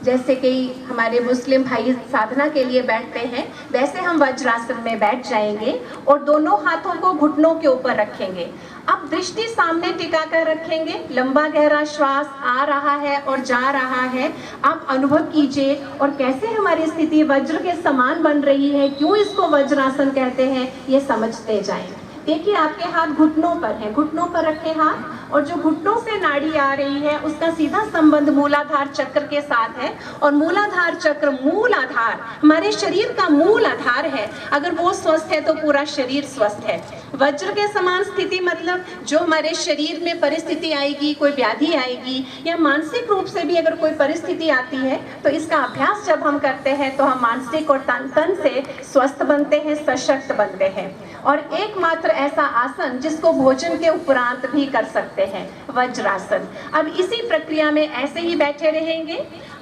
जैसे कि हमारे मुस्लिम भाई साधना के लिए बैठते हैं, वैसे हम वज्रासन में बैठ जाएंगे और दोनों हाथों को घुटनों के ऊपर रखेंगे। अब दृष्टि सामने टिका कर रखेंगे। लंबा गहरा श्वास आ रहा है और जा रहा है, आप अनुभव कीजिए, और कैसे हमारी स्थिति वज्र के समान बन रही है, क्यों इसको वज्रासन कहते हैं, ये समझते जाएं। देखिए आपके हाथ घुटनों पर हैं, घुटनों पर रखे हाथ, और जो घुटनों से नाड़ी आ रही है उसका सीधा संबंध मूलाधार चक्र के साथ है। और मूलाधार चक्र, मूल आधार, हमारे शरीर का मूल आधार है। अगर वो स्वस्थ है तो पूरा शरीर स्वस्थ है। वज्र के समान स्थिति मतलब जो हमारे शरीर में परिस्थिति आएगी, कोई व्याधि आएगी या मानसिक रूप से भी अगर कोई परिस्थिति आती है, तो इसका अभ्यास जब हम करते हैं तो हम मानसिक और तन से स्वस्थ बनते हैं, सशक्त बनते हैं। और एकमात्र ऐसा आसन जिसको भोजन के उपरांत भी कर सकते हैं, वज्रासन। अब इसी प्रक्रिया में ऐसे ही बैठे रहेंगे।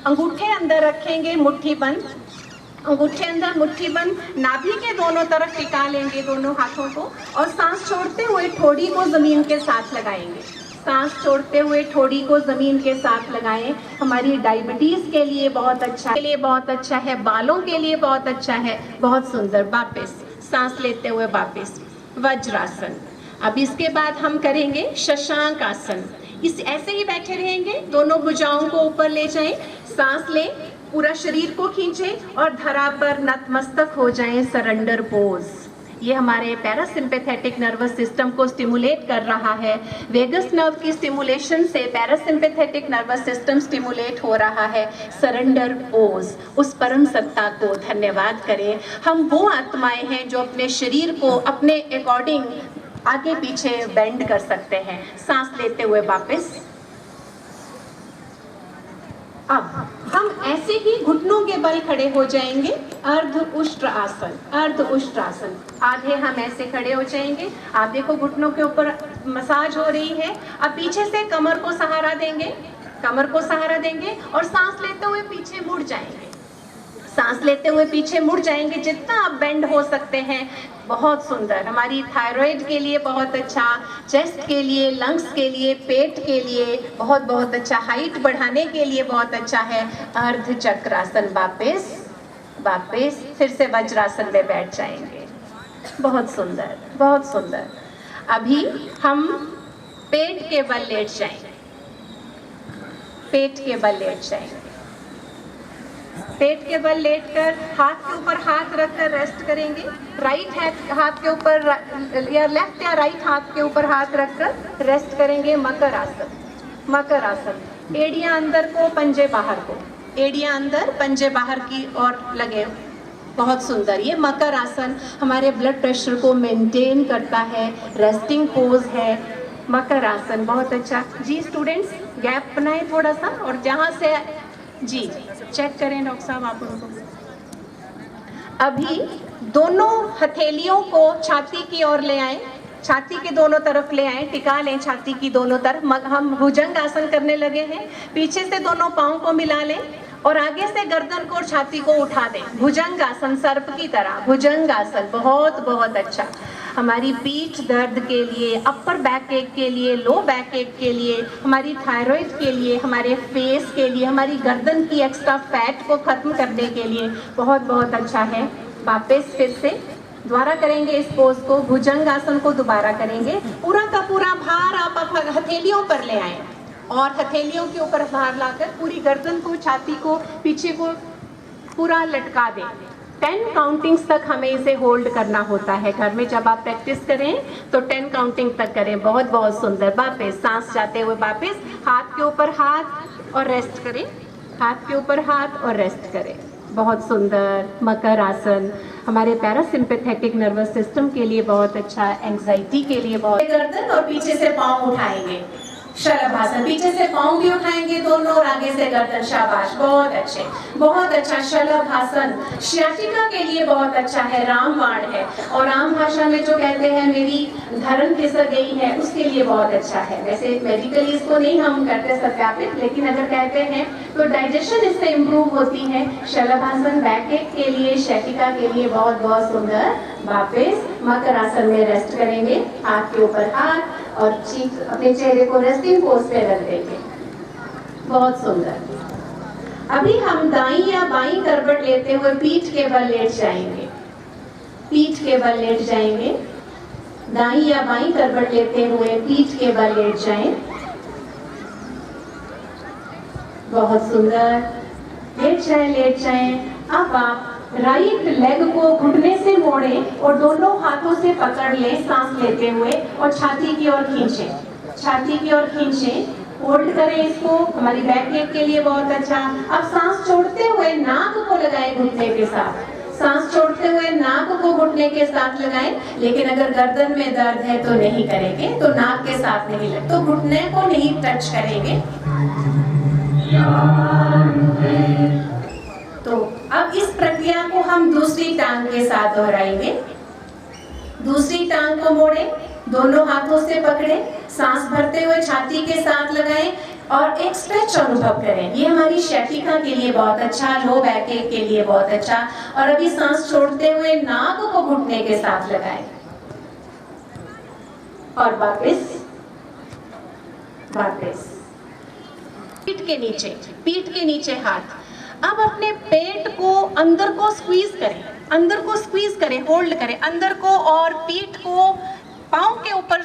अंगूठे अंदर रखेंगे, मुट्ठी बंद, अंगूठे अंदर मुट्ठी बंद, नाभि के दोनों तरफ टिका लेंगे दोनों हाथों को, और सांस छोड़ते हुए ठोड़ी को जमीन के साथ लगाएंगे। सांस छोड़ते हुए ठोड़ी को जमीन के साथ लगाएं। हमारी डायबिटीज के लिए बहुत अच्छा है, बालों के लिए बहुत अच्छा है। बहुत सुंदर। वापस सांस लेते हुए वापस वज्रासन। अब इसके बाद हम करेंगे शशांक आसन। इस ऐसे ही बैठे रहेंगे, दोनों भुजाओं को ऊपर ले जाएं, सांस लें, पूरा शरीर को खींचें और धरा पर नतमस्तक हो जाएं, सरेंडर पोज। ये हमारे पैरासिम्पैथेटिक नर्वस सिस्टम को स्टिमुलेट कर रहा है। वेगस नर्व की स्टिमुलेशन से पैरासिम्पैथेटिक नर्वस सिस्टम स्टिमुलेट हो रहा है। सरेंडर पोज, उस परम सत्ता को धन्यवाद करें। हम वो आत्माएं हैं जो अपने शरीर को अपने अकॉर्डिंग आगे पीछे बेंड कर सकते हैं। सांस लेते हुए वापस। अब हम ऐसे ही घुटनों के बल खड़े हो जाएंगे। अर्ध उष्ट्र आसन, अर्ध उष्ट्र आसन। आधे हम ऐसे खड़े हो जाएंगे, आधे को घुटनों के ऊपर मसाज हो रही है। अब पीछे से कमर को सहारा देंगे, कमर को सहारा देंगे और सांस लेते हुए पीछे मुड़ जाएंगे। सांस लेते हुए पीछे मुड़ जाएंगे, जितना आप बेंड हो सकते हैं। बहुत सुंदर, हमारी थायराइड के लिए बहुत अच्छा, चेस्ट के लिए, लंग्स के लिए, पेट के लिए बहुत बहुत अच्छा, हाइट बढ़ाने के लिए बहुत अच्छा है। अर्ध चक्रासन, वापस वापस, फिर से वज्रासन में बैठ जाएंगे। बहुत सुंदर, बहुत सुंदर। अभी हम पेट के बल लेट जाएंगे, पेट के बल लेट जाएंगे। पेट के बल लेटकर हाथ के ऊपर हाथ रखकर रेस्ट करेंगे। राइट हाथ के ऊपर या लेफ्ट या राइट हाथ के ऊपर हाथ रखकर रेस्ट करेंगे। मकर आसन, मकर आसन। एड़ियां अंदर को, पंजे बाहर को, एड़ियां अंदर, पंजे बाहर की ओर लगे। बहुत सुंदर। ये मकर आसन हमारे ब्लड प्रेशर को मेंटेन करता है। रेस्टिंग पोज है मकर आसन, बहुत अच्छा। जी स्टूडेंट्स, गैप बनाएं थोड़ा सा और जहाँ से जी चेक करें डॉक्टर साहब आप लोगों को। अभी दोनों हथेलियों को छाती की ओर ले आएं, छाती के दोनों तरफ ले आएं, टिका लें छाती की दोनों तरफ। हम भुजंग आसन करने लगे हैं। पीछे से दोनों पाँव को मिला लें और आगे से गर्दन को और छाती को उठा दें। भुजंग आसन, सर्प की तरह भुजंग आसन, बहुत बहुत अच्छा। हमारी पीठ दर्द के लिए, अपर बैक एक के लिए, लो बैक एक के लिए, हमारी थायराइड के लिए, हमारे फेस के लिए, हमारी गर्दन की एक्स्ट्रा फैट को खत्म करने के लिए बहुत बहुत अच्छा है। वापस फिर से दोबारा करेंगे इस पोज को, भुजंग आसन को दोबारा करेंगे। पूरा का पूरा भार आप हथेलियों पर ले आएं और हथेलियों के ऊपर भार लाकर पूरी गर्दन को, छाती को, पीछे को पूरा लटका दें। 10 काउंटिंग्स तक हमें इसे होल्ड करना होता है। घर में जब आप प्रैक्टिस करें तो 10 काउंटिंग तक करें। बहुत बहुत सुंदर। वापस सांस जाते हुए वापस हाथ के ऊपर हाथ और रेस्ट करें, हाथ के ऊपर हाथ और रेस्ट करें। बहुत सुंदर। मकर आसन हमारे पैरासिम्पैथेटिक नर्वस सिस्टम के लिए बहुत अच्छा, एंग्जाइटी के लिए बहुत। गर्दन और पीछे से पाँव उठाएंगे। शलभासन, पीछे से पाँव भी उठाएंगे दोनों और आगे से गर्दन। शाबाश, बहुत अच्छे, बहुत अच्छा। शलभासन शियाटिका के लिए बहुत अच्छा है, रामबाण है। और आम भाषा में जो कहते हैं मेरी धरन खिसक गई है, उसके लिए बहुत अच्छा है। वैसे मेडिकली इसको नहीं हम करते सत्यापित, लेकिन अगर कहते हैं तो डाइजेशन इससे इम्प्रूव होती है। शलभासन बैक एक के लिए, शैटिका के लिए बहुत बहुत सुंदर। वापस मकर आसन में रेस्ट करेंगे, हाथ के ऊपर हाथ और चीख अपने चेहरे को रेस्टिंग पोज पे रख देंगे। बहुत सुंदर। अभी हम दाईं या बाईं करवट लेते हुए पीठ के बल लेट जाएंगे, पीठ के बल लेट जाएंगे। दाईं या बाईं करवट लेते हुए पीठ के बल लेट जाएं। बहुत सुंदर। लेट जाएं, लेट जाएं। अब आप राइट लेग को घुटने से मोड़ें और दोनों हाथों से पकड़ लें सांस लेते हुए और छाती की ओर खींचें, छाती की ओर खींचें। होल्ड करें इसको, हमारी बैक नेक के लिए बहुत अच्छा। अब सांस छोड़ते हुए नाक को लगाएं घुटने के साथ, सांस छोड़ते हुए नाक को घुटने के साथ लगाएं। लेकिन अगर गर्दन में दर्द है तो नहीं करेंगे, तो नाक के साथ नहीं लगे, तो घुटने को नहीं टच करेंगे। तो अब इस प्रक्रिया को हम दूसरी टांग के साथ दोहराएंगे। दूसरी टांग को मोड़ें, दोनों हाथों से पकड़ें, सांस भरते हुए छाती के साथ लगाएं और एक स्ट्रेच अनुभव करें। ये हमारी शैटिका के लिए बहुत अच्छा, लो बैक एक के लिए बहुत अच्छा। और अभी सांस छोड़ते हुए नाक को घुटने के साथ लगाएं और वापस वापस पीठ के नीचे, पीठ के नीचे हाथ। अब अपने पेट को अंदर को स्क्वीज करें, अंदर को स्क्वीज करें, होल्ड करें अंदर को और पीठ को पाँव के ऊपर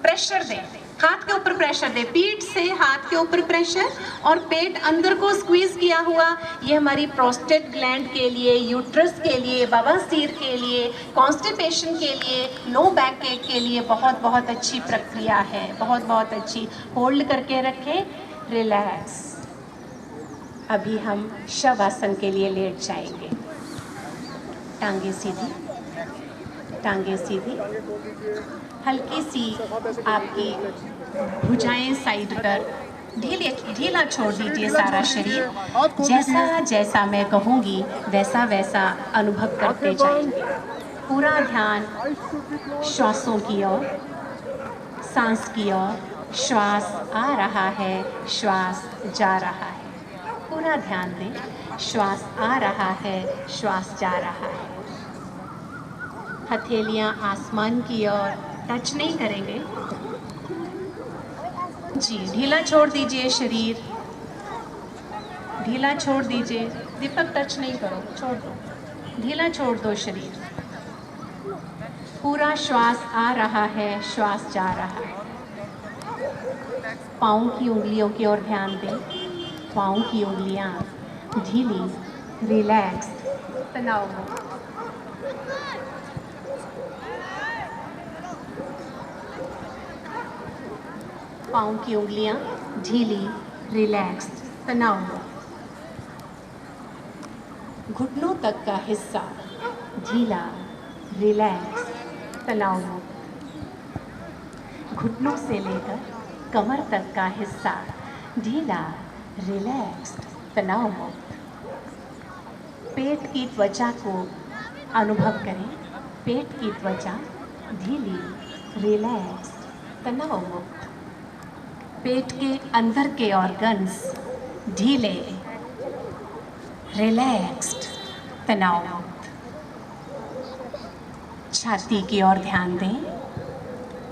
प्रेशर दें, हाथ के ऊपर प्रेशर दे, पीठ से हाथ के ऊपर प्रेशर और पेट अंदर को स्क्वीज किया हुआ। ये हमारी प्रोस्टेट ग्लैंड के लिए, यूट्रस के लिए, बवासीर के लिए, कॉन्स्टिपेशन के लिए, लो बैक एक के लिए बहुत बहुत अच्छी प्रक्रिया है, बहुत बहुत अच्छी। होल्ड करके रखें, रिलैक्स। अभी हम शवासन के लिए लेट जाएंगे। टांगे सीधी, टांगे सीधी, हल्की सी आपकी भुजाएं साइड पर, ढीला छोड़ दीजिए सारा शरीर। जैसा जैसा मैं कहूँगी वैसा वैसा अनुभव करते जाएंगे। पूरा ध्यान श्वासों की ओर, सांस की ओर। श्वास आ रहा है, श्वास जा रहा है। पूरा ध्यान दें, श्वास आ रहा है, श्वास जा रहा है। हथेलियाँ आसमान की ओर, टच नहीं करेंगे जी। ढीला छोड़ दीजिए शरीर, ढीला छोड़ दीजिए। दीपक टच नहीं करो, छोड़ दो, ढीला छोड़ दो शरीर। पूरा श्वास आ रहा है, श्वास जा रहा है। पाँव की उंगलियों की ओर ध्यान दें। पाँव की उंगलियां ढीली, रिलैक्स, तनाव मुक्त। पाँव की उंगलियां ढीली, रिलैक्स, तनाव मुक्त। घुटनों तक का हिस्सा ढीला, रिलैक्स, तनाव मुक्त। घुटनों से लेकर कमर तक का हिस्सा ढीला, रिलैक्स, तनाव मुक्त। पेट की त्वचा को अनुभव करें। पेट की त्वचा ढीली, रिलैक्स, तनाव मुक्त। पेट के अंदर के ऑर्गन्स ढीले, रिलैक्स्ड, तनाव मुक्त। छाती की ओर ध्यान दें।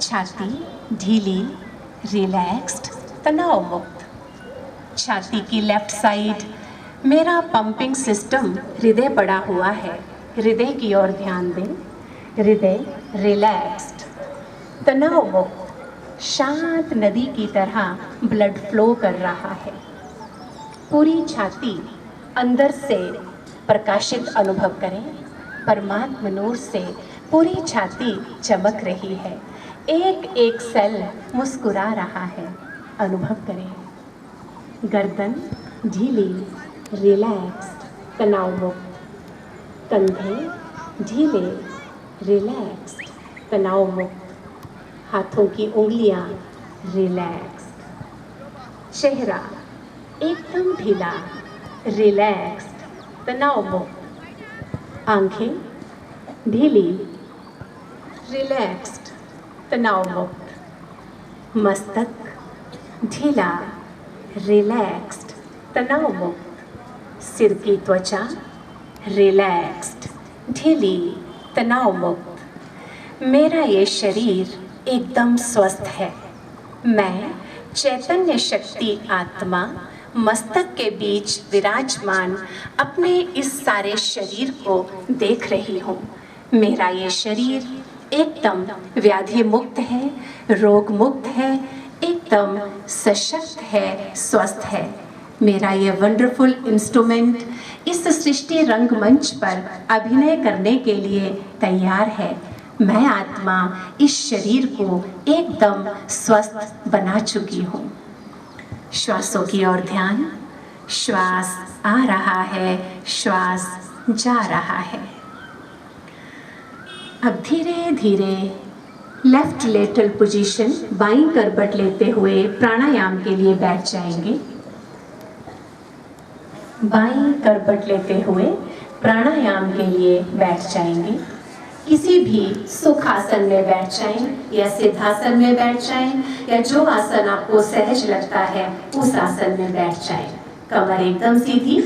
छाती ढीली, रिलैक्स्ड, तनाव मुक्त। छाती की लेफ्ट साइड मेरा पंपिंग सिस्टम हृदय पड़ा हुआ है। हृदय की ओर ध्यान दें। हृदय रिलैक्स्ड, तनाव मुक्त, शांत नदी की तरह ब्लड फ्लो कर रहा है। पूरी छाती अंदर से प्रकाशित अनुभव करें। परमात्मा नूर से पूरी छाती चमक रही है। एक एक सेल मुस्कुरा रहा है, अनुभव करें। गर्दन ढीली, रिलैक्स, तनाव मुक्त। कंधे ढीले, रिलैक्स, तनाव मुक्त। हाथों की उंगलियां रिलैक्स। चेहरा एकदम ढीला, रिलैक्स, तनाव मुक्त। आंखें ढीली, रिलैक्स्ड, तनाव मुक्त। मस्तक ढीला, रिलैक्स्ड, तनाव मुक्त। सिर की त्वचा रिलैक्स्ड, ढीली, तनाव मुक्त। मेरा ये शरीर एकदम स्वस्थ है। मैं चैतन्य शक्ति आत्मा मस्तक के बीच विराजमान अपने इस सारे शरीर को देख रही हूँ। मेरा ये शरीर एकदम व्याधि मुक्त है, रोग मुक्त है, एकदम सशक्त है, स्वस्थ है। मेरा ये वंडरफुल इंस्ट्रूमेंट इस सृष्टि रंगमंच पर अभिनय करने के लिए तैयार है। मैं आत्मा इस शरीर को एकदम स्वस्थ बना चुकी हूँ। श्वासों की ओर ध्यान। श्वास आ रहा है, श्वास जा रहा है। अब धीरे धीरे लेफ्ट लेटरल पोजीशन, बाईं करवट लेते हुए प्राणायाम के लिए बैठ जाएंगे। बाईं करवट लेते हुए प्राणायाम के लिए बैठ जाएंगे। किसी भी सुखासन में बैठ जाएं या सिद्धासन में बैठ जाएं या जो आसन आपको सहज लगता है उस आसन में बैठ जाएं। कमर एकदम सीधी।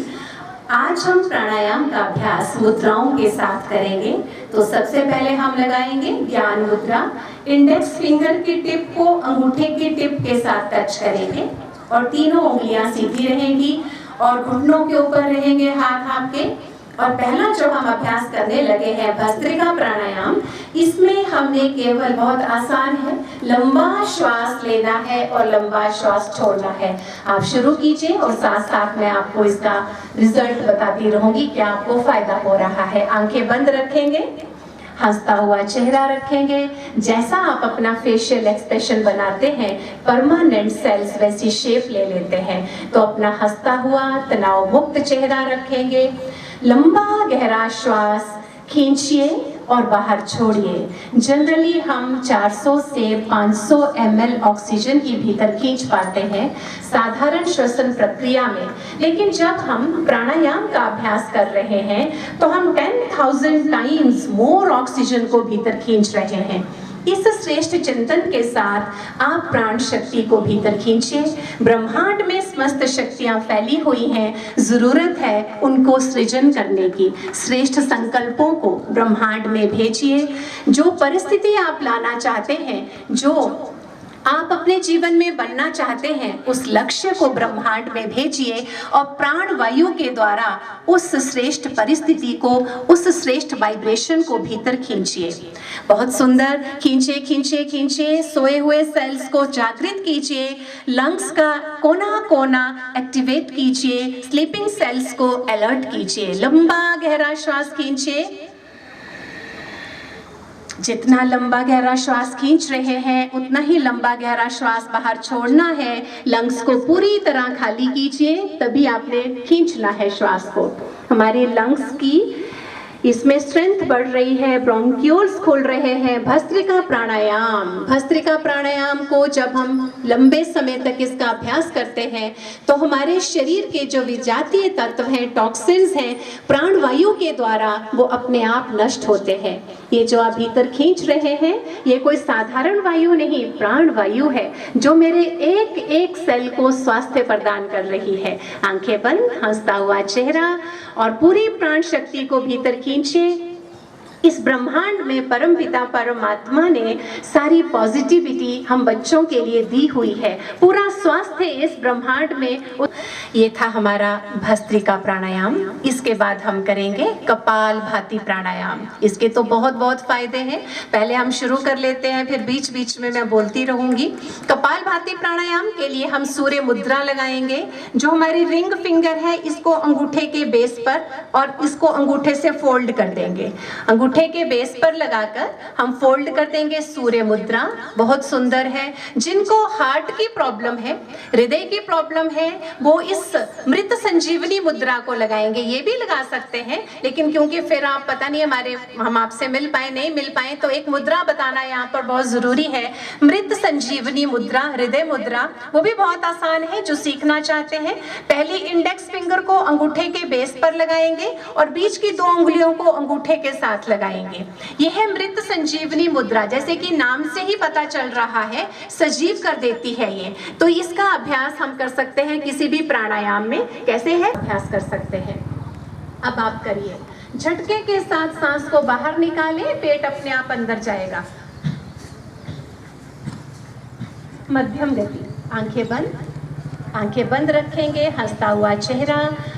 आज हम प्राणायाम का अभ्यास मुद्राओं के साथ करेंगे। तो सबसे पहले हम लगाएंगे ज्ञान मुद्रा। इंडेक्स फिंगर की टिप को अंगूठे की टिप के साथ टच करेंगे और तीनों उंगलियां सीधी रहेंगी और घुटनों के ऊपर रहेंगे हाथ आपके। और पहला जो हम अभ्यास करने लगे हैं भस्त्रिका प्राणायाम, इसमें हमने केवल बहुत आसान है, लंबा श्वास लेना है और लंबा श्वास छोड़ना है। आप शुरू कीजिए और साथ साथ मैं आपको इसका रिजल्ट बताती रहूंगी क्या आपको फायदा हो रहा है। आंखें बंद रखेंगे, हंसता हुआ चेहरा रखेंगे। जैसा आप अपना फेशियल एक्सप्रेशन बनाते हैं, परमानेंट सेल्स वैसी शेप ले लेते हैं। तो अपना हंसता हुआ तनाव मुक्त चेहरा रखेंगे। लंबा गहरा श्वास खींचिए और बाहर छोड़िए। जनरली हम 400 से 500 ml ऑक्सीजन ही भीतर खींच पाते हैं साधारण श्वसन प्रक्रिया में, लेकिन जब हम प्राणायाम का अभ्यास कर रहे हैं तो हम 10,000 टाइम्स मोर ऑक्सीजन को भीतर खींच रहे हैं। इस श्रेष्ठ चिंतन के साथ आप प्राण शक्ति को भीतर खींचिए। ब्रह्मांड में समस्त शक्तियां फैली हुई हैं, जरूरत है उनको सृजन करने की। श्रेष्ठ संकल्पों को ब्रह्मांड में भेजिए। जो परिस्थिति आप लाना चाहते हैं, जो आप अपने जीवन में बनना चाहते हैं, उस लक्ष्य को ब्रह्मांड में भेजिए और प्राण वायु के द्वारा उस श्रेष्ठ परिस्थिति को, उस श्रेष्ठ वाइब्रेशन को भीतर खींचिए। बहुत सुंदर, खींचिए खींचिए खींचिए। सोए हुए सेल्स को जागृत कीजिए, लंग्स का कोना कोना एक्टिवेट कीजिए, स्लीपिंग सेल्स को अलर्ट कीजिए। लंबा गहरा श्वास खींचिए। जितना लंबा गहरा श्वास खींच रहे हैं, उतना ही लंबा गहरा श्वास बाहर छोड़ना है। लंग्स को पूरी तरह खाली कीजिए, तभी आपने खींचना है श्वास को। हमारे लंग्स की इसमें स्ट्रेंथ बढ़ रही है, ब्रोंक्यूल्स खुल रहे हैं। भस्त्रिका प्राणायाम, भस्त्रिका प्राणायाम को जब हम लंबे समय तक इसका अभ्यास करते हैं तो हमारे शरीर के जो विजातीय तत्व हैं, टॉक्सिन्स हैं, प्राणवायु के द्वारा वो अपने आप नष्ट होते हैं। ये जो आप भीतर खींच रहे हैं, ये कोई साधारण वायु नहीं, प्राण वायु है जो मेरे एक एक सेल को स्वास्थ्य प्रदान कर रही है। आंखें बंद, हंसता हुआ चेहरा और पूरी प्राण शक्ति को भीतर खींचिए। इस ब्रह्मांड में परमपिता परमात्मा ने सारी पॉजिटिविटी हम बच्चों के लिए दी हुई है। पूरा स्वास्थ्य इस ब्रह्मांड में। ये था हमारा भस्त्रिका प्राणायाम। इसके बाद हम करेंगे कपालभाति प्राणायाम। इसके तो बहुत बहुत फायदे हैं। पहले हम शुरू कर लेते हैं, फिर बीच बीच में मैं बोलती रहूंगी। कपालभाति प्राणायाम के लिए हम सूर्य मुद्रा लगाएंगे। जो हमारी रिंग फिंगर है, इसको अंगूठे के बेस पर और इसको अंगूठे से फोल्ड कर देंगे। अंगूठे के बेस पर लगाकर हम फोल्ड कर देंगे सूर्य मुद्रा। बहुत सुंदर है। जिनको हार्ट की प्रॉब्लम है, हृदय की प्रॉब्लम है, वो इस मृत संजीवनी मुद्रा को लगाएंगे। ये भी लगा सकते हैं, लेकिन क्योंकि फिर आप पता नहीं हम आपसे मिल पाए नहीं मिल पाए, तो एक मुद्रा बताना यहाँ पर बहुत जरूरी है। मृत संजीवनी मुद्रा, हृदय मुद्रा, वो भी बहुत आसान है। जो सीखना चाहते हैं, पहले इंडेक्स फिंगर को अंगूठे के बेस पर लगाएंगे और बीच की 2 उंगलियों को अंगूठे के साथ लगाएंगे। यह है मृत संजीवनी मुद्रा। जैसे कि नाम से ही पता चल रहा है, सजीव कर देती है ये। तो इसका अभ्यास हम कर सकते हैं किसी भी प्राणायाम में। कैसे है अभ्यास कर सकते हैं? अब आप करिए। झटके के साथ सांस को बाहर निकालें, पेट अपने आप अंदर जाएगा। मध्यम गति, आंखें बंद रखेंगे, हंसता हुआ चेहरा।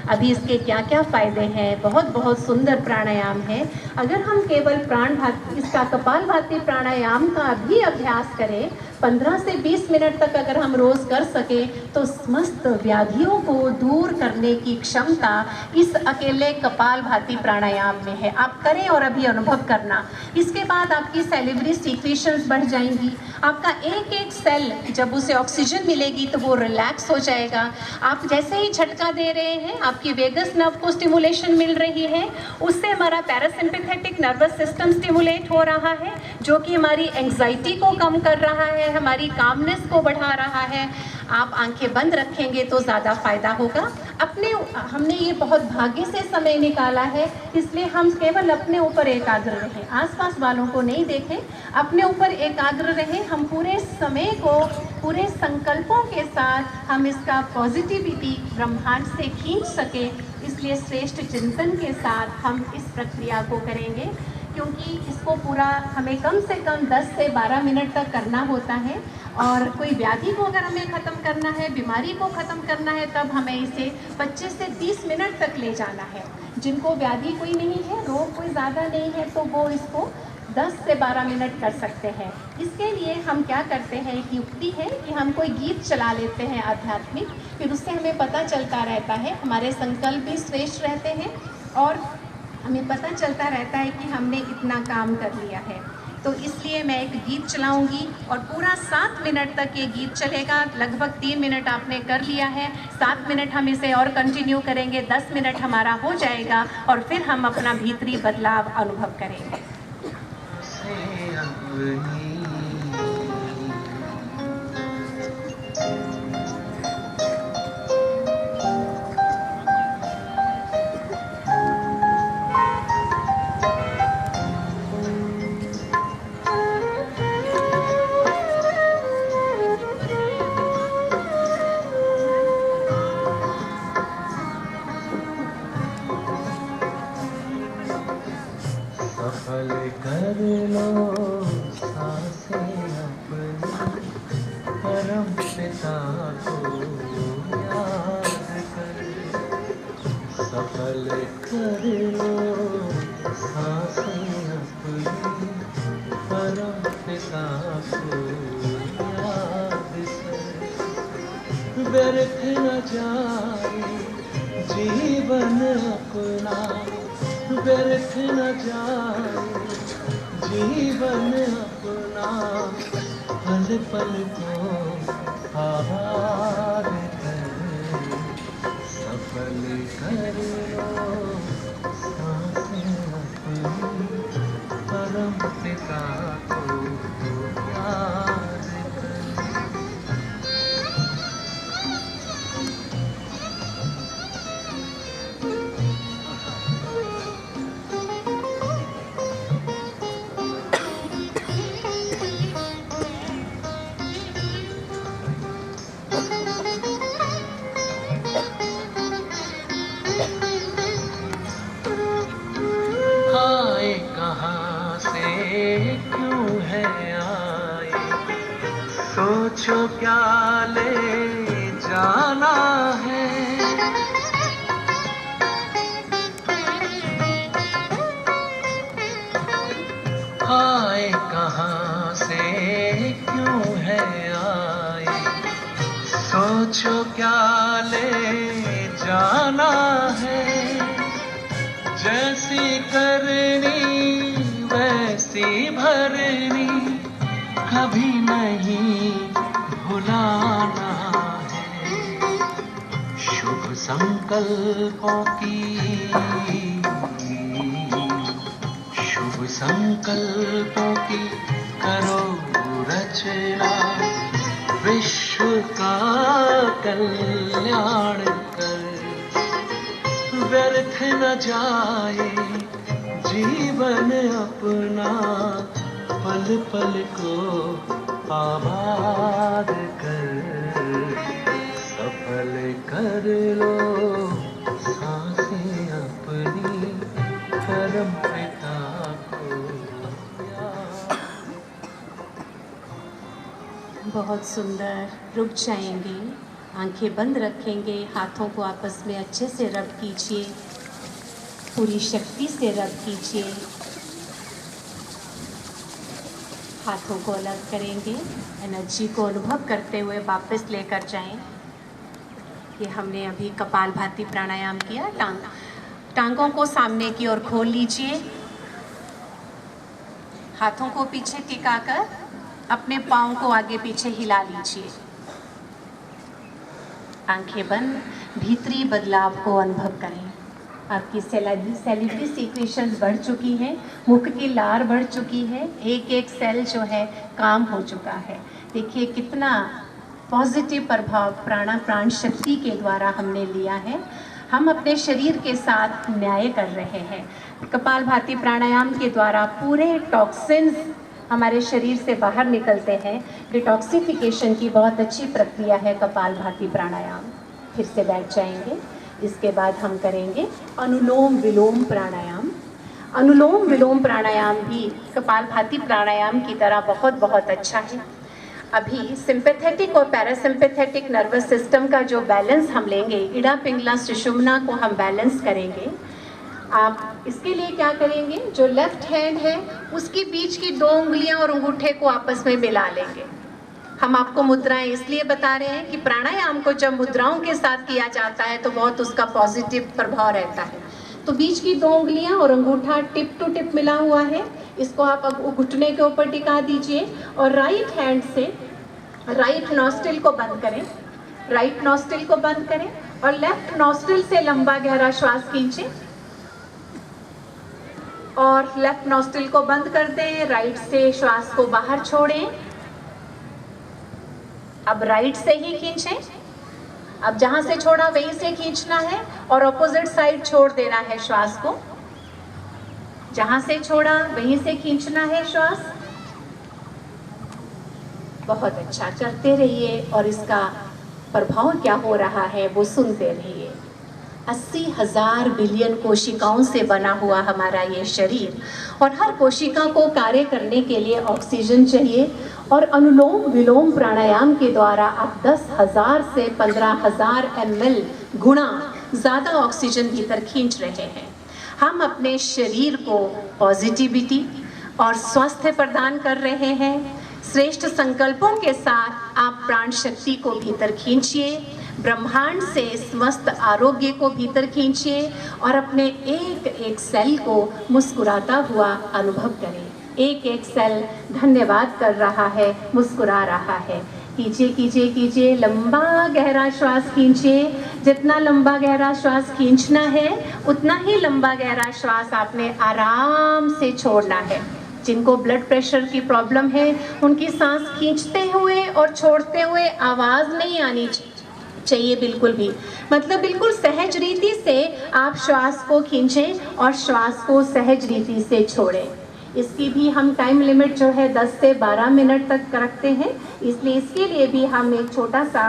अभी इसके क्या क्या फायदे हैं? बहुत बहुत सुंदर प्राणायाम है। अगर हम केवल इसका कपालभाति प्राणायाम का भी अभ्यास करें, 15 से 20 मिनट तक अगर हम रोज कर सके, तो समस्त व्याधियों को दूर करने की क्षमता इस अकेले कपालभाति प्राणायाम में है। आप करें और अभी अनुभव करना। इसके बाद आपकी सैलिवरी सीक्रेशंस बढ़ जाएंगी। आपका एक एक सेल जब उसे ऑक्सीजन मिलेगी तो वो रिलैक्स हो जाएगा। आप जैसे ही झटका दे रहे हैं, आपकी वेगस नर्व को स्टिमुलेशन मिल रही है। उससे हमारा पैरासिम्पैथेटिक नर्वस सिस्टम स्टिमुलेट हो रहा है, जो कि हमारी एंग्जाइटी को कम कर रहा है, हमारी कामनेस को बढ़ा रहा है। आप आंखें बंद रखेंगे तो ज़्यादा फायदा होगा। हमने ये बहुत भाग्य से समय निकाला है, इसलिए हम केवल अपने ऊपर एकाग्र रहें, आसपास वालों को नहीं देखें, अपने ऊपर एकाग्र रहें। हम पूरे समय को पूरे संकल्पों के साथ हम इसका पॉजिटिविटी ब्रह्मांड से खींच सके, इसलिए श्रेष्ठ चिंतन के साथ हम इस प्रक्रिया को करेंगे। क्योंकि इसको पूरा हमें कम से कम 10 से 12 मिनट तक करना होता है, और कोई व्याधि को अगर हमें ख़त्म करना है, बीमारी को ख़त्म करना है, तब हमें इसे 25 से 30 मिनट तक ले जाना है। जिनको व्याधि कोई नहीं है, रोग कोई ज़्यादा नहीं है, तो वो इसको 10 से 12 मिनट कर सकते हैं। इसके लिए हम क्या करते हैं, एक युक्ति है कि हम कोई गीत चला लेते हैं आध्यात्मिक, फिर उससे हमें पता चलता रहता है, हमारे संकल्प भी श्रेष्ठ रहते हैं और हमें पता चलता रहता है कि हमने इतना काम कर लिया है। तो इसलिए मैं एक गीत चलाऊंगी और पूरा 7 मिनट तक ये गीत चलेगा। लगभग 3 मिनट आपने कर लिया है, 7 मिनट हम इसे और कंटिन्यू करेंगे, 10 मिनट हमारा हो जाएगा और फिर हम अपना भीतरी बदलाव अनुभव करेंगे। सफल कर लो सांसें अपनी, परम पिता को याद कर। सफल कर लो सांसें अपनी, परम पिता को याद कर। व्यर्थ न जाए जीवन अपना, व्यर्थ न जाए जीवन अपना, पल पल को आबाद कर। सफल कर लो सांसें अपनी, परम पिता को याद कर। आए कहाँ से क्यों है आए, सोचो क्या ले जाना है। आए कहाँ से क्यों है आए, सोचो क्या ले जाना है। जैसी करनी वैसी भरनी, कभी नहीं भुलाना है। शुभ संकल्पों की, शुभ संकल्पों की करो रचना, विश्व का कल्याण कर। व्यर्थ न जाए जीवन अपना, पल पल को आबाद कर। सफल कर लो सांसें अपनी, परम पिता को याद। बहुत सुंदर। रुक जाएंगे, आंखें बंद रखेंगे, हाथों को आपस में अच्छे से रब कीजिए, पूरी शक्ति से रब कीजिए। हाथों को अलग करेंगे, एनर्जी को अनुभव करते हुए वापस लेकर जाएं। ये हमने अभी कपालभाति प्राणायाम किया। टांगों को सामने की ओर खोल लीजिए, हाथों को पीछे टिकाकर अपने पाँव को आगे पीछे हिला लीजिए। आंखें बंद, भीतरी बदलाव को अनुभव करें। आपकी सैलिवरी सीक्रेशंस बढ़ चुकी हैं, मुख की लार बढ़ चुकी है, एक एक सेल जो है काम हो चुका है। देखिए कितना पॉजिटिव प्रभाव प्राण शक्ति के द्वारा हमने लिया है। हम अपने शरीर के साथ न्याय कर रहे हैं। कपालभाति प्राणायाम के द्वारा पूरे टॉक्सिन्स हमारे शरीर से बाहर निकलते हैं। डिटॉक्सिफिकेशन की बहुत अच्छी प्रक्रिया है कपालभाति प्राणायाम। फिर से बैठ जाएंगे। इसके बाद हम करेंगे अनुलोम विलोम प्राणायाम। अनुलोम विलोम प्राणायाम भी कपालभाति प्राणायाम की तरह बहुत बहुत अच्छा है। अभी सिंपैथेटिक और पैरासिम्पैथेटिक नर्वस सिस्टम का जो बैलेंस हम लेंगे, इड़ा पिंगला सुषुम्ना को हम बैलेंस करेंगे। आप इसके लिए क्या करेंगे, जो लेफ्ट हैंड है उसकी बीच की 2 उंगलियां और अंगूठे को आपस में मिला लेंगे। हम आपको मुद्राएं इसलिए बता रहे हैं कि प्राणायाम को जब मुद्राओं के साथ किया जाता है तो बहुत उसका पॉजिटिव प्रभाव रहता है। तो बीच की 2 उंगलियां और अंगूठा टिप टू टिप मिला हुआ है, इसको आप घुटने के ऊपर टिका दीजिए और राइट हैंड से राइट नॉस्ट्रिल को बंद करें, राइट नॉस्ट्रिल को बंद करें और लेफ्ट नॉस्ट्रिल से लंबा गहरा श्वास खींचें और लेफ्ट नॉस्ट्रिल को बंद कर दें, राइट से श्वास को बाहर छोड़ें। अब राइट से ही खींचें, अब जहां से छोड़ा वहीं से खींचना है और ऑपोजिट साइड छोड़ देना है श्वास को। जहां से छोड़ा वहीं से खींचना है श्वास। बहुत अच्छा, करते रहिए और इसका प्रभाव क्या हो रहा है वो सुनते रहिए। 80,000 बिलियन कोशिकाओं से बना हुआ हमारा ये शरीर और हर कोशिका को कार्य करने के लिए ऑक्सीजन चाहिए और अनुलोम विलोम प्राणायाम के द्वारा आप 10,000 से 15,000 ml गुणा ज़्यादा ऑक्सीजन भीतर खींच रहे हैं। हम अपने शरीर को पॉजिटिविटी और स्वास्थ्य प्रदान कर रहे हैं। श्रेष्ठ संकल्पों के साथ आप प्राण शक्ति को भीतर खींचिए, ब्रह्मांड से स्वस्थ आरोग्य को भीतर खींचिए और अपने एक एक सेल को मुस्कुराता हुआ अनुभव करें। एक एक सेल धन्यवाद कर रहा है, मुस्कुरा रहा है। कीजिए कीजिए कीजिए, लंबा गहरा श्वास खींचिए। जितना लंबा गहरा श्वास खींचना है उतना ही लंबा गहरा श्वास आपने आराम से छोड़ना है। जिनको ब्लड प्रेशर की प्रॉब्लम है उनकी सांस खींचते हुए और छोड़ते हुए आवाज़ नहीं आनी चाहिए बिल्कुल भी, मतलब बिल्कुल सहज रीति से आप श्वास को खींचें और श्वास को सहज रीति से छोड़ें। इसकी भी हम टाइम लिमिट जो है 10 से 12 मिनट तक रखते हैं, इसलिए इसके लिए भी हम एक छोटा सा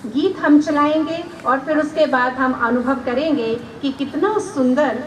गीत हम चलाएंगे और फिर उसके बाद हम अनुभव करेंगे कि कितना सुंदर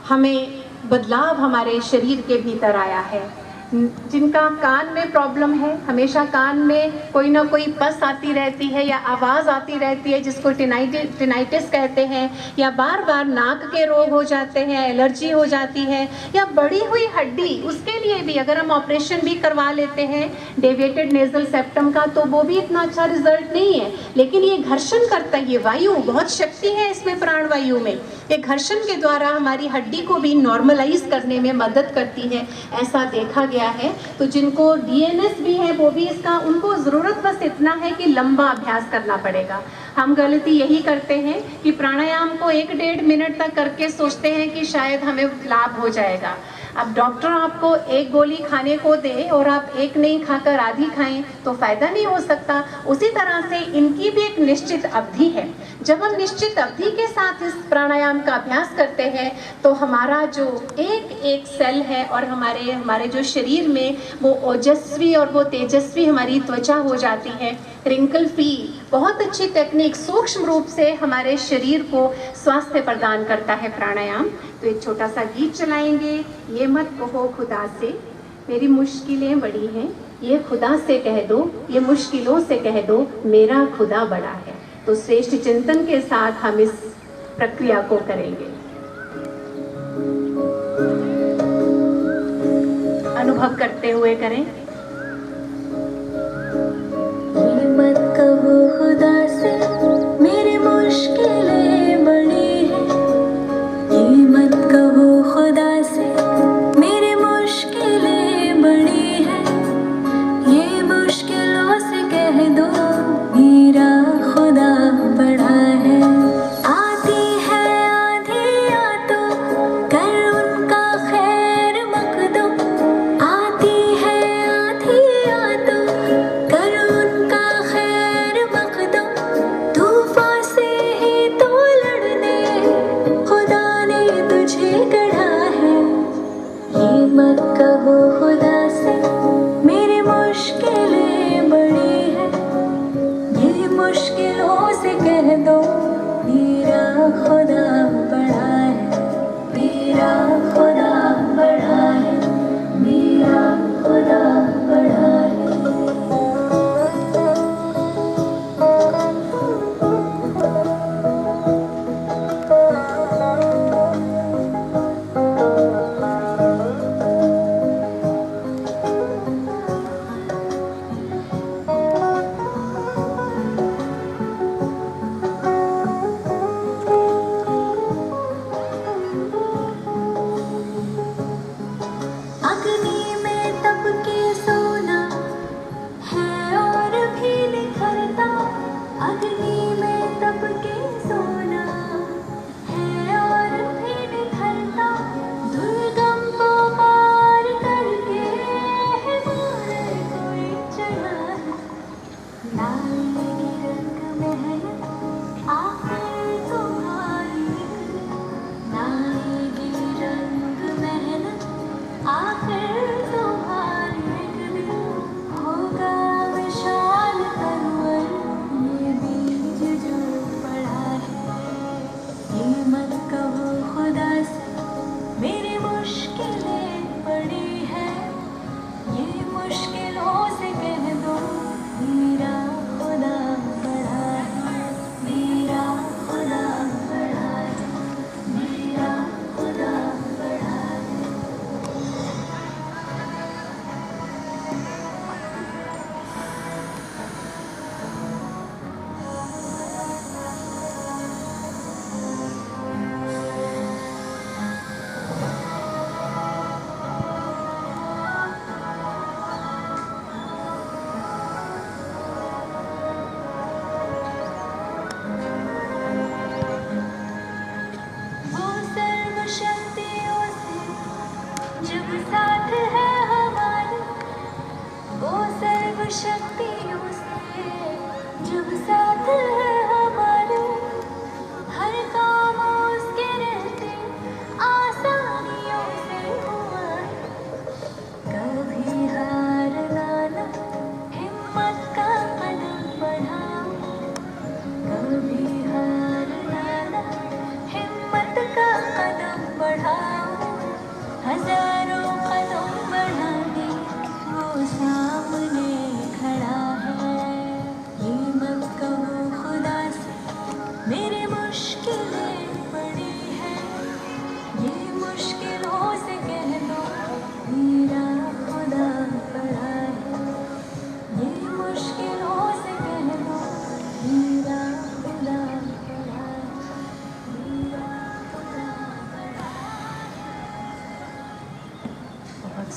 हमें बदलाव हमारे शरीर के भीतर आया है। जिनका कान में प्रॉब्लम है, हमेशा कान में कोई ना कोई पस आती रहती है या आवाज़ आती रहती है जिसको टिनाइटिस कहते हैं, या बार बार नाक के रोग हो जाते हैं, एलर्जी हो जाती है, या बढ़ी हुई हड्डी, उसके लिए भी अगर हम ऑपरेशन भी करवा लेते हैं डेविएटेड नेजल सेप्टम का तो वो भी इतना अच्छा रिजल्ट नहीं है। लेकिन ये घर्षण करता है, ये वायु बहुत शक्ति है इसमें, प्राणवायु में, ये घर्षण के द्वारा हमारी हड्डी को भी नॉर्मलाइज करने में मदद करती है, ऐसा देखा गया है। तो जिनको डीएनएस भी है वो भी इसका, उनको ज़रूरत बस इतना है कि लंबा अभ्यास करना पड़ेगा। हम गलती यही करते हैं कि प्राणायाम को 1-1.5 मिनट तक करके सोचते हैं कि शायद हमें लाभ हो जाएगा। अब डॉक्टर आपको एक गोली खाने को दे और आप एक नहीं खाकर आधी खाएं तो फायदा नहीं हो सकता। उसी तरह से इनकी भी एक निश्चित अवधि है। जब हम निश्चित अवधि के साथ इस प्राणायाम का अभ्यास करते हैं तो हमारा जो एक एक सेल है और हमारे जो शरीर में वो ओजस्वी और वो तेजस्वी हमारी त्वचा हो जाती है, रिंकल फ्री। बहुत अच्छी टेक्निक, सूक्ष्म रूप से हमारे शरीर को स्वास्थ्य प्रदान करता है प्राणायाम। तो एक छोटा सा गीत चलाएंगे। ये मत कहो खुदा से मेरी मुश्किलें बड़ी हैं, ये खुदा से कह दो, ये मुश्किलों से कह दो मेरा खुदा बड़ा है। तो श्रेष्ठ चिंतन के साथ हम इस प्रक्रिया को करेंगे। अनुभव करते हुए करें। ये मत कहो खुदा से मेरी मुश्किलें बड़ी हैं, ये मत कहो खुदा से मेरी मुश्किलें बड़ी हैं, ये मुश्किलों से कह दो मेरा खुदा बड़ा है। आती है आंधियाँ तो कर उनका खैर मकदम, आती है आंधियाँ तो कर उनका खैर मकदम, तूफान से ही तो लड़ने खुदा ने तुझे गढ़ा है। ये मत कहो खुदा से मेरी मुश्किलें बड़ी हैं, ये मुश्किलों से कह दो मेरा खुदा बड़ा है, मेरा खुदा बड़ा है, मेरा खुदा बड़ा है।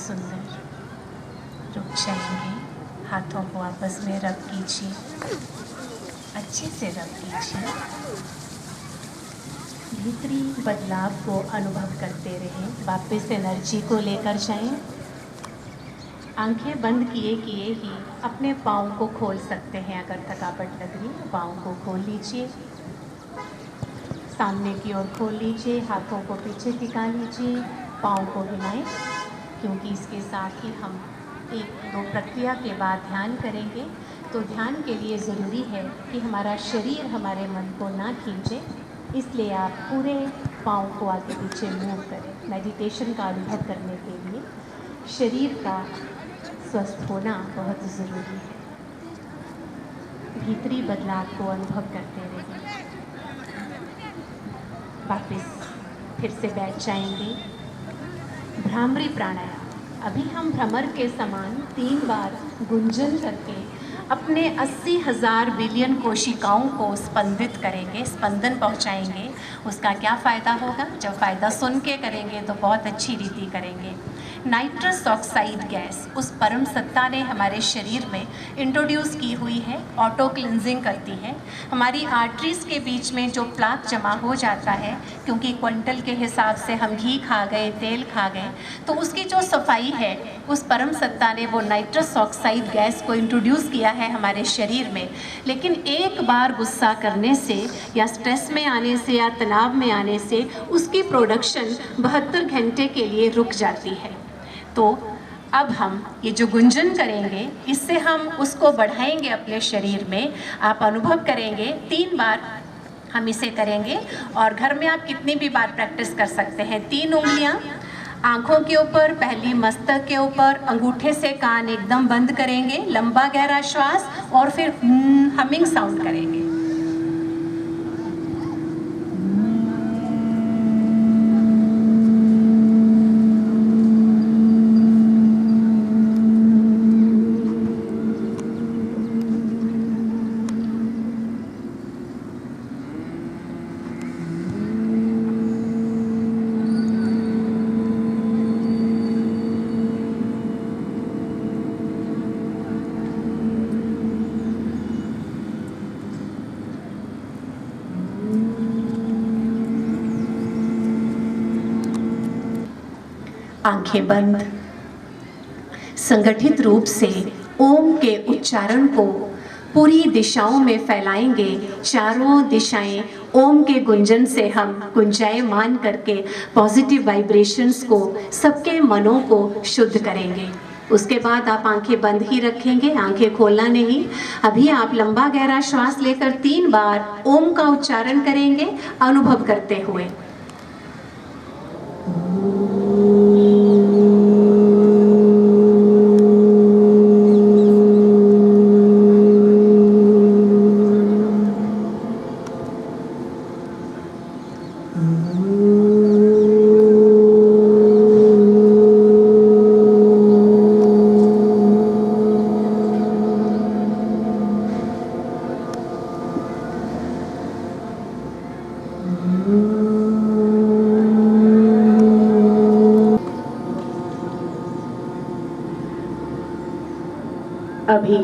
सुंदर। रुक जाएंगे, हाथों को आपस में रब कीजिए, अच्छे से रब कीजिए। भीतरी बदलाव को अनुभव करते रहें, वापस एनर्जी को लेकर जाएं। आंखें बंद किए किए ही अपने पाँव को खोल सकते हैं। अगर थकावट लग रही है पाँव को खोल लीजिए, सामने की ओर खोल लीजिए, हाथों को पीछे टिका लीजिए, पाँव को हिलाएं, क्योंकि इसके साथ ही हम 1-2 प्रक्रिया के बाद ध्यान करेंगे। तो ध्यान के लिए ज़रूरी है कि हमारा शरीर हमारे मन को ना खींचे, इसलिए आप पूरे पाँव को आगे पीछे मूव करें। मेडिटेशन का अनुभव करने के लिए शरीर का स्वस्थ होना बहुत ज़रूरी है। भीतरी बदलाव को अनुभव करते रहें। वापस फिर से बैठ जाएंगे। भ्रामरी प्राणायाम। अभी हम भ्रमर के समान 3 बार गुंजन करके अपने 80,000 बिलियन कोशिकाओं को स्पंदित करेंगे, स्पंदन पहुंचाएंगे। उसका क्या फ़ायदा होगा? जब फ़ायदा सुन के करेंगे तो बहुत अच्छी रीति करेंगे। नाइट्रस ऑक्साइड गैस उस परम सत्ता ने हमारे शरीर में इंट्रोड्यूस की हुई है, ऑटो क्लिनजिंग करती है। हमारी आर्टरीज़ के बीच में जो प्लाक जमा हो जाता है, क्योंकि क्विंटल के हिसाब से हम घी खा गए, तेल खा गए, तो उसकी जो सफाई है उस परम सत्ता ने वो नाइट्रस ऑक्साइड गैस को इंट्रोड्यूस किया है हमारे शरीर में। लेकिन एक बार गुस्सा करने से या स्ट्रेस में आने से या तनाव में आने से उसकी प्रोडक्शन 72 घंटे के लिए रुक जाती है। तो अब हम ये जो गुंजन करेंगे, इससे हम उसको बढ़ाएंगे अपने शरीर में। आप अनुभव करेंगे 3 बार हम इसे करेंगे और घर में आप कितनी भी बार प्रैक्टिस कर सकते हैं। 3 उंगलियां आँखों के ऊपर, पहली मस्तक के ऊपर, अंगूठे से कान एकदम बंद करेंगे, लंबा गहरा श्वास और फिर हमिंग साउंड करेंगे। आंखें बंद। संगठित रूप से ओम के उच्चारण को पूरी दिशाओं में फैलाएंगे। चारों दिशाएं ओम के गुंजन से हम गुंजायमान करके पॉजिटिव वाइब्रेशंस को, सबके मनों को शुद्ध करेंगे। उसके बाद आप आंखें बंद ही रखेंगे, आंखें खोलना नहीं। अभी आप लंबा गहरा श्वास लेकर 3 बार ओम का उच्चारण करेंगे, अनुभव करते हुए। अभी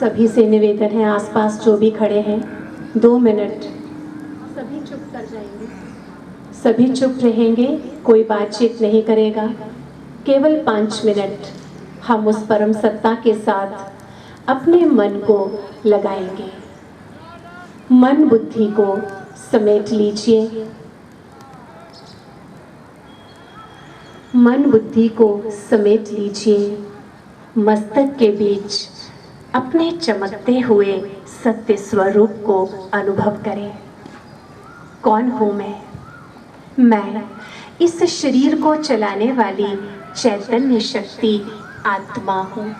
सभी से निवेदन है, आसपास जो भी खड़े हैं 2 मिनट सभी चुप कर जाएंगे, सभी चुप रहेंगे, कोई बातचीत नहीं करेगा। केवल 5 मिनट हम उस परम सत्ता के साथ अपने मन को लगाएंगे। मन बुद्धि को समेट लीजिए, मन बुद्धि को समेट लीजिए। मस्तक के बीच अपने चमकते हुए सत्य स्वरूप को अनुभव करें। कौन हूँ मैं इस शरीर को चलाने वाली चैतन्य शक्ति आत्मा हूँ।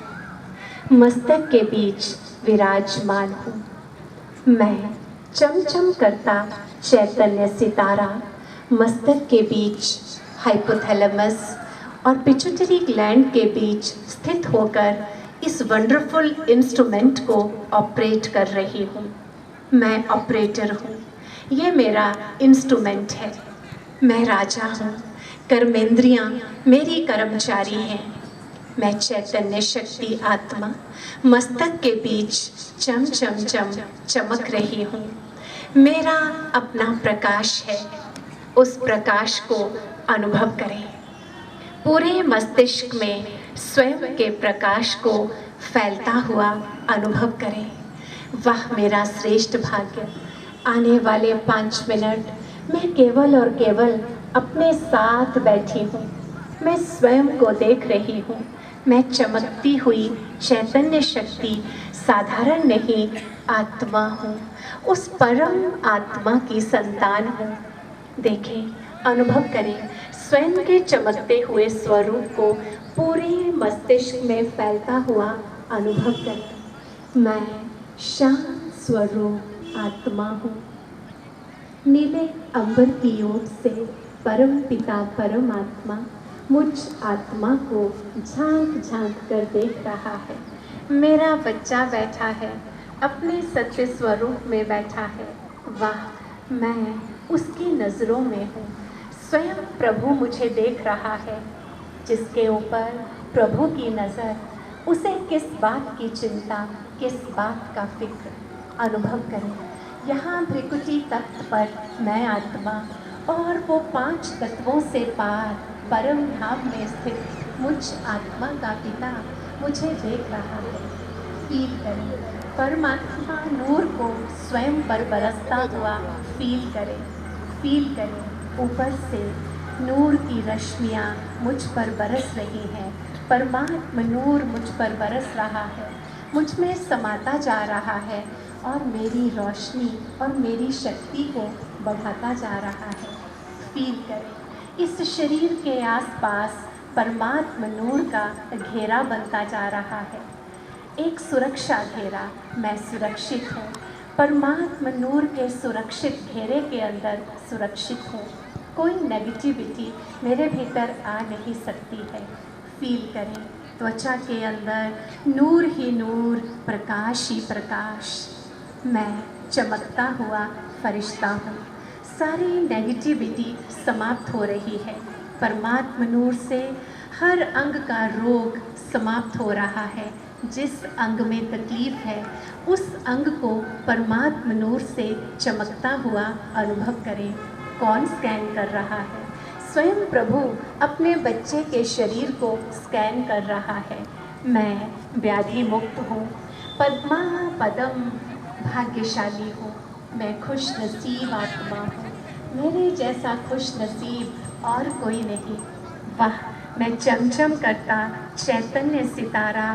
मस्तक के बीच विराजमान हूँ। मैं चमचम करता चैतन्य सितारा मस्तक के बीच हाइपोथैलेमस और पिट्यूटरी ग्लैंड के बीच स्थित होकर इस वंडरफुल इंस्ट्रूमेंट को ऑपरेट कर रही हूँ। मैं ऑपरेटर हूँ, ये मेरा इंस्ट्रूमेंट है। मैं राजा हूँ, कर्मेंद्रियां मेरी कर्मचारी हैं। मैं चैतन्य शक्ति आत्मा मस्तक के बीच चम चम चम चमक रही हूँ। मेरा अपना प्रकाश है, उस प्रकाश को अनुभव करें। पूरे मस्तिष्क में स्वयं के प्रकाश को फैलता हुआ अनुभव करें। वाह मेरा श्रेष्ठ भाग्य! आने वाले 5 मिनट मैं केवल और केवल अपने साथ बैठी हूँ। मैं स्वयं को देख रही हूँ। मैं चमकती हुई चैतन्य शक्ति साधारण नहीं, आत्मा हूँ। उस परम आत्मा की संतान हूँ। देखें, अनुभव करें, स्वयं के चमकते हुए स्वरूप को पूरे मस्तिष्क में फैलता हुआ अनुभव करें। मैं शांत स्वरूप आत्मा हूँ। नीले अंबर की ओर से परम पिता परमात्मा मुझ आत्मा को झांक झांक कर देख रहा है। मेरा बच्चा बैठा है, अपने सत्य स्वरूप में बैठा है। वाह, मैं उसकी नज़रों में हूँ। स्वयं प्रभु मुझे देख रहा है। जिसके ऊपर प्रभु की नज़र, उसे किस बात की चिंता, किस बात का फिक्र। अनुभव करें, यहाँ भृकुटी तख्त पर मैं आत्मा और वो 5 तत्वों से पार परम धाम में स्थित मुझ आत्मा का पिता मुझे देख रहा है। फील करें, परमात्मा नूर को स्वयं पर बरसता हुआ फील करें। फील करें, ऊपर से नूर की रश्मियाँ मुझ पर बरस रही हैं। परमात्मा नूर मुझ पर बरस रहा है, मुझ में समाता जा रहा है और मेरी रोशनी और मेरी शक्ति को बढ़ाता जा रहा है। फील करें, इस शरीर के आसपास परमात्मा नूर का घेरा बनता जा रहा है। एक सुरक्षा घेरा, मैं सुरक्षित हूँ। परमात्मा नूर के सुरक्षित घेरे के अंदर सुरक्षित हूँ। कोई नेगेटिविटी मेरे भीतर आ नहीं सकती है। फील करें, त्वचा के अंदर नूर ही नूर, प्रकाश ही प्रकाश। मैं चमकता हुआ फरिश्ता हूँ। सारी नेगेटिविटी समाप्त हो रही है। परमात्मा नूर से हर अंग का रोग समाप्त हो रहा है। जिस अंग में तकलीफ़ है, उस अंग को परमात्मा नूर से चमकता हुआ अनुभव करें। कौन स्कैन कर रहा है? स्वयं प्रभु अपने बच्चे के शरीर को स्कैन कर रहा है। मैं व्याधि मुक्त हूँ, पद्मा पदम भाग्यशाली हूँ। मैं खुश नसीब आत्मा हूँ। मेरे जैसा खुश नसीब और कोई नहीं। वाह, मैं चमचम करता चैतन्य सितारा,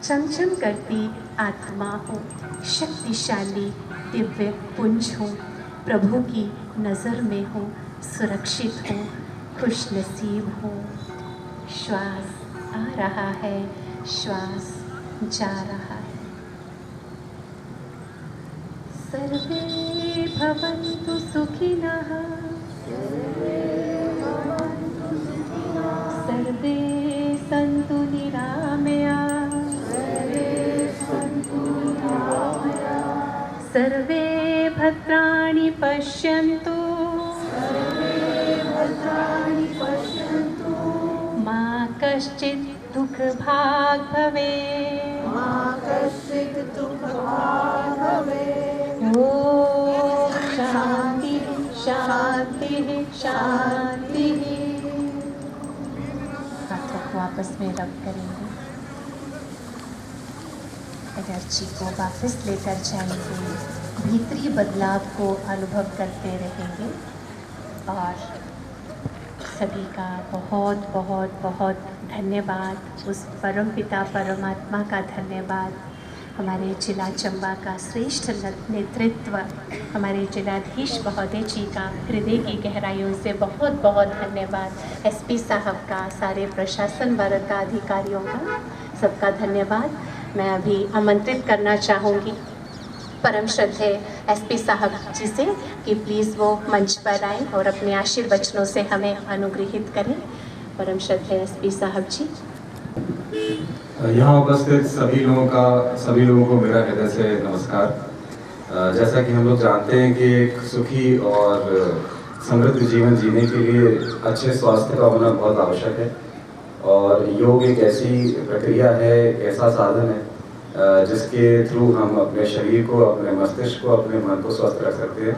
चमचम करती आत्मा हूँ। शक्तिशाली दिव्य पुंज हूँ। प्रभु की नज़र में हूँ, सुरक्षित हूँ, खुश नसीब हूँ। श्वास आ रहा है, श्वास जा रहा है। सर्वे भवन्तु सुखिनः, सर्वे सन्तु निरामयाः, सर्वे भद्राणि पश्यन्तु, मा कश्चित् दुःखभाग् भवेत्, ओम शांति शांति शांति। हाथों को आपस में रब करेंगे, एनर्जी को वापस लेकर जाएंगे, भीतरी बदलाव को अनुभव करते रहेंगे। और सभी का बहुत बहुत बहुत धन्यवाद। उस परम पिता परमात्मा का धन्यवाद। हमारे जिला चंबा का श्रेष्ठ नेतृत्व, हमारे जिलाधीश महोदय जी का हृदय की गहराइयों से बहुत बहुत धन्यवाद। एसपी साहब का, सारे प्रशासन वर्ग का, अधिकारियों का, सबका धन्यवाद। मैं अभी आमंत्रित करना चाहूँगी परम श्रद्धेय एसपी साहब जी से कि प्लीज़ वो मंच पर आएँ और अपने आशीर्वचनों से हमें अनुग्रहित करें। परम श्रद्धेय एसपी साहब जी। यहाँ उपस्थित सभी लोगों को मेरा हृदय से नमस्कार। जैसा कि हम लोग जानते हैं कि एक सुखी और समृद्ध जीवन जीने के लिए अच्छे स्वास्थ्य का होना बहुत आवश्यक है। और योग एक ऐसी प्रक्रिया है, एक ऐसा साधन है जिसके थ्रू हम अपने शरीर को, अपने मस्तिष्क को, अपने मन को स्वस्थ रख सकते हैं।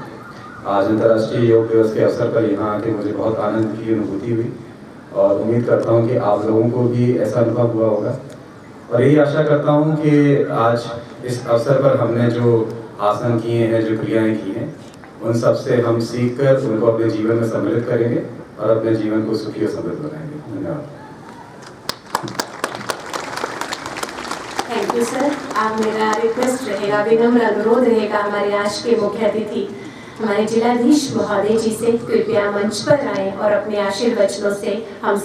आज अंतर्राष्ट्रीय योग दिवस के अवसर पर यहाँ आके मुझे बहुत आनंद की अनुभूति हुई और उम्मीद करता हूँ कि आप लोगों को भी ऐसा अनुभव हुआ होगा। और यही आशा करता हूँ कि आज इस अवसर पर हमने जो आसन किए हैं, जो क्रियाएँ की हैं, उन सब से हम सीख कर उनको अपने जीवन में सम्मिलित करेंगे और अपने जीवन को सुखी और समृद्ध बनाएंगे। धन्यवाद। Thank you sir. अब मेरा रिक्वेस्ट रहेगा, विनम्र अनुरोध रहेगा हमारे आज के मुख्य अतिथि हमारे जिलाधीश महोदय जी से कृपया मंच पर आए और अपने आशीर्वचनों से हम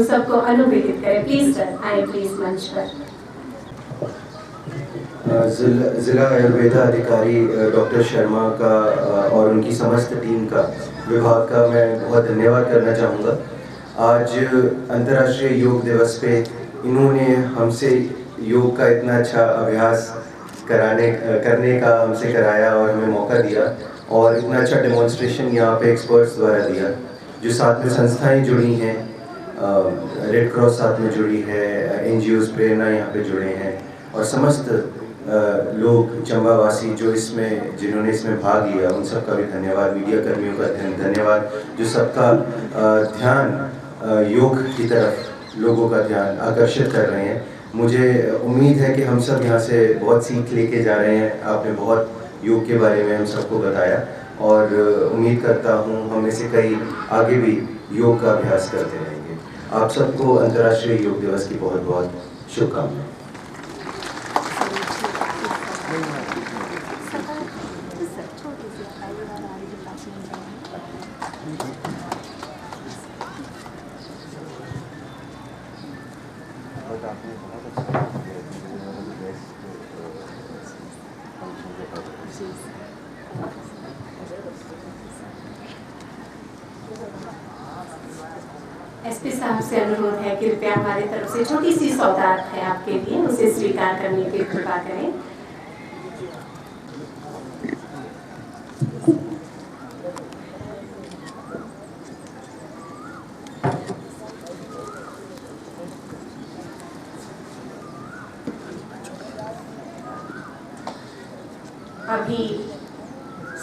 सबको अनुग्रहित करें। प्लीज सर आए, प्लीज मंच पर। जिला आयुर्वेदा अधिकारी डॉक्टर शर्मा का और उनकी समस्त टीम का, विभाग का मैं बहुत धन्यवाद करना चाहूँगा। आज अंतर्राष्ट्रीय योग दिवस पे इन्होंने हमसे योग का इतना अच्छा अभ्यास करने का हमसे कराया और हमें मौका दिया और इतना अच्छा डेमोन्स्ट्रेशन यहाँ पे एक्सपर्ट्स द्वारा दिया। जो साथ में संस्थाएं जुड़ी हैं, रेड क्रॉस साथ में जुड़ी है, NGOs प्रेरणा यहाँ पे जुड़े हैं और समस्त लोग चंबावासी जो जिन्होंने इसमें भाग लिया, उन सबका भी धन्यवाद। मीडिया कर्मियों का धन्यवाद, जो सबका ध्यान योग की तरफ लोगों का ध्यान आकर्षित कर रहे हैं। मुझे उम्मीद है कि हम सब यहाँ से बहुत सीख लेके जा रहे हैं। आपने बहुत योग के बारे में हम सबको बताया और उम्मीद करता हूँ हम में से कई आगे भी योग का अभ्यास करते रहेंगे। आप सबको अंतर्राष्ट्रीय योग दिवस की बहुत बहुत शुभकामनाएं। एसपी साहब से अनुरोध है, कृपया हमारी तरफ से छोटी सी सौगात है आपके लिए, उसे स्वीकार करने की कृपा करें। अभी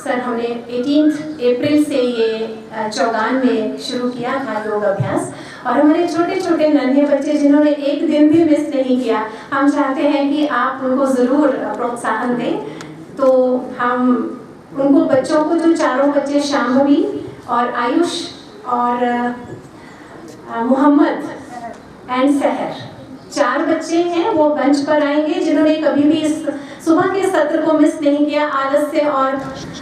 सर हमने 18 अप्रैल से ये चौगान में शुरू किया था योग अभ्यास और हमारे छोटे छोटे नन्हे बच्चे जिन्होंने एक दिन भी मिस नहीं किया, हम चाहते हैं कि आप उनको ज़रूर प्रोत्साहन दें। तो हम उनको बच्चों को, जो चारों बच्चे शांभवी और आयुष और मोहम्मद एंड सहर, 4 बच्चे हैं, वो मंच पर आएंगे जिन्होंने कभी भी इस सुबह के सत्र को मिस नहीं किया। आलस्य और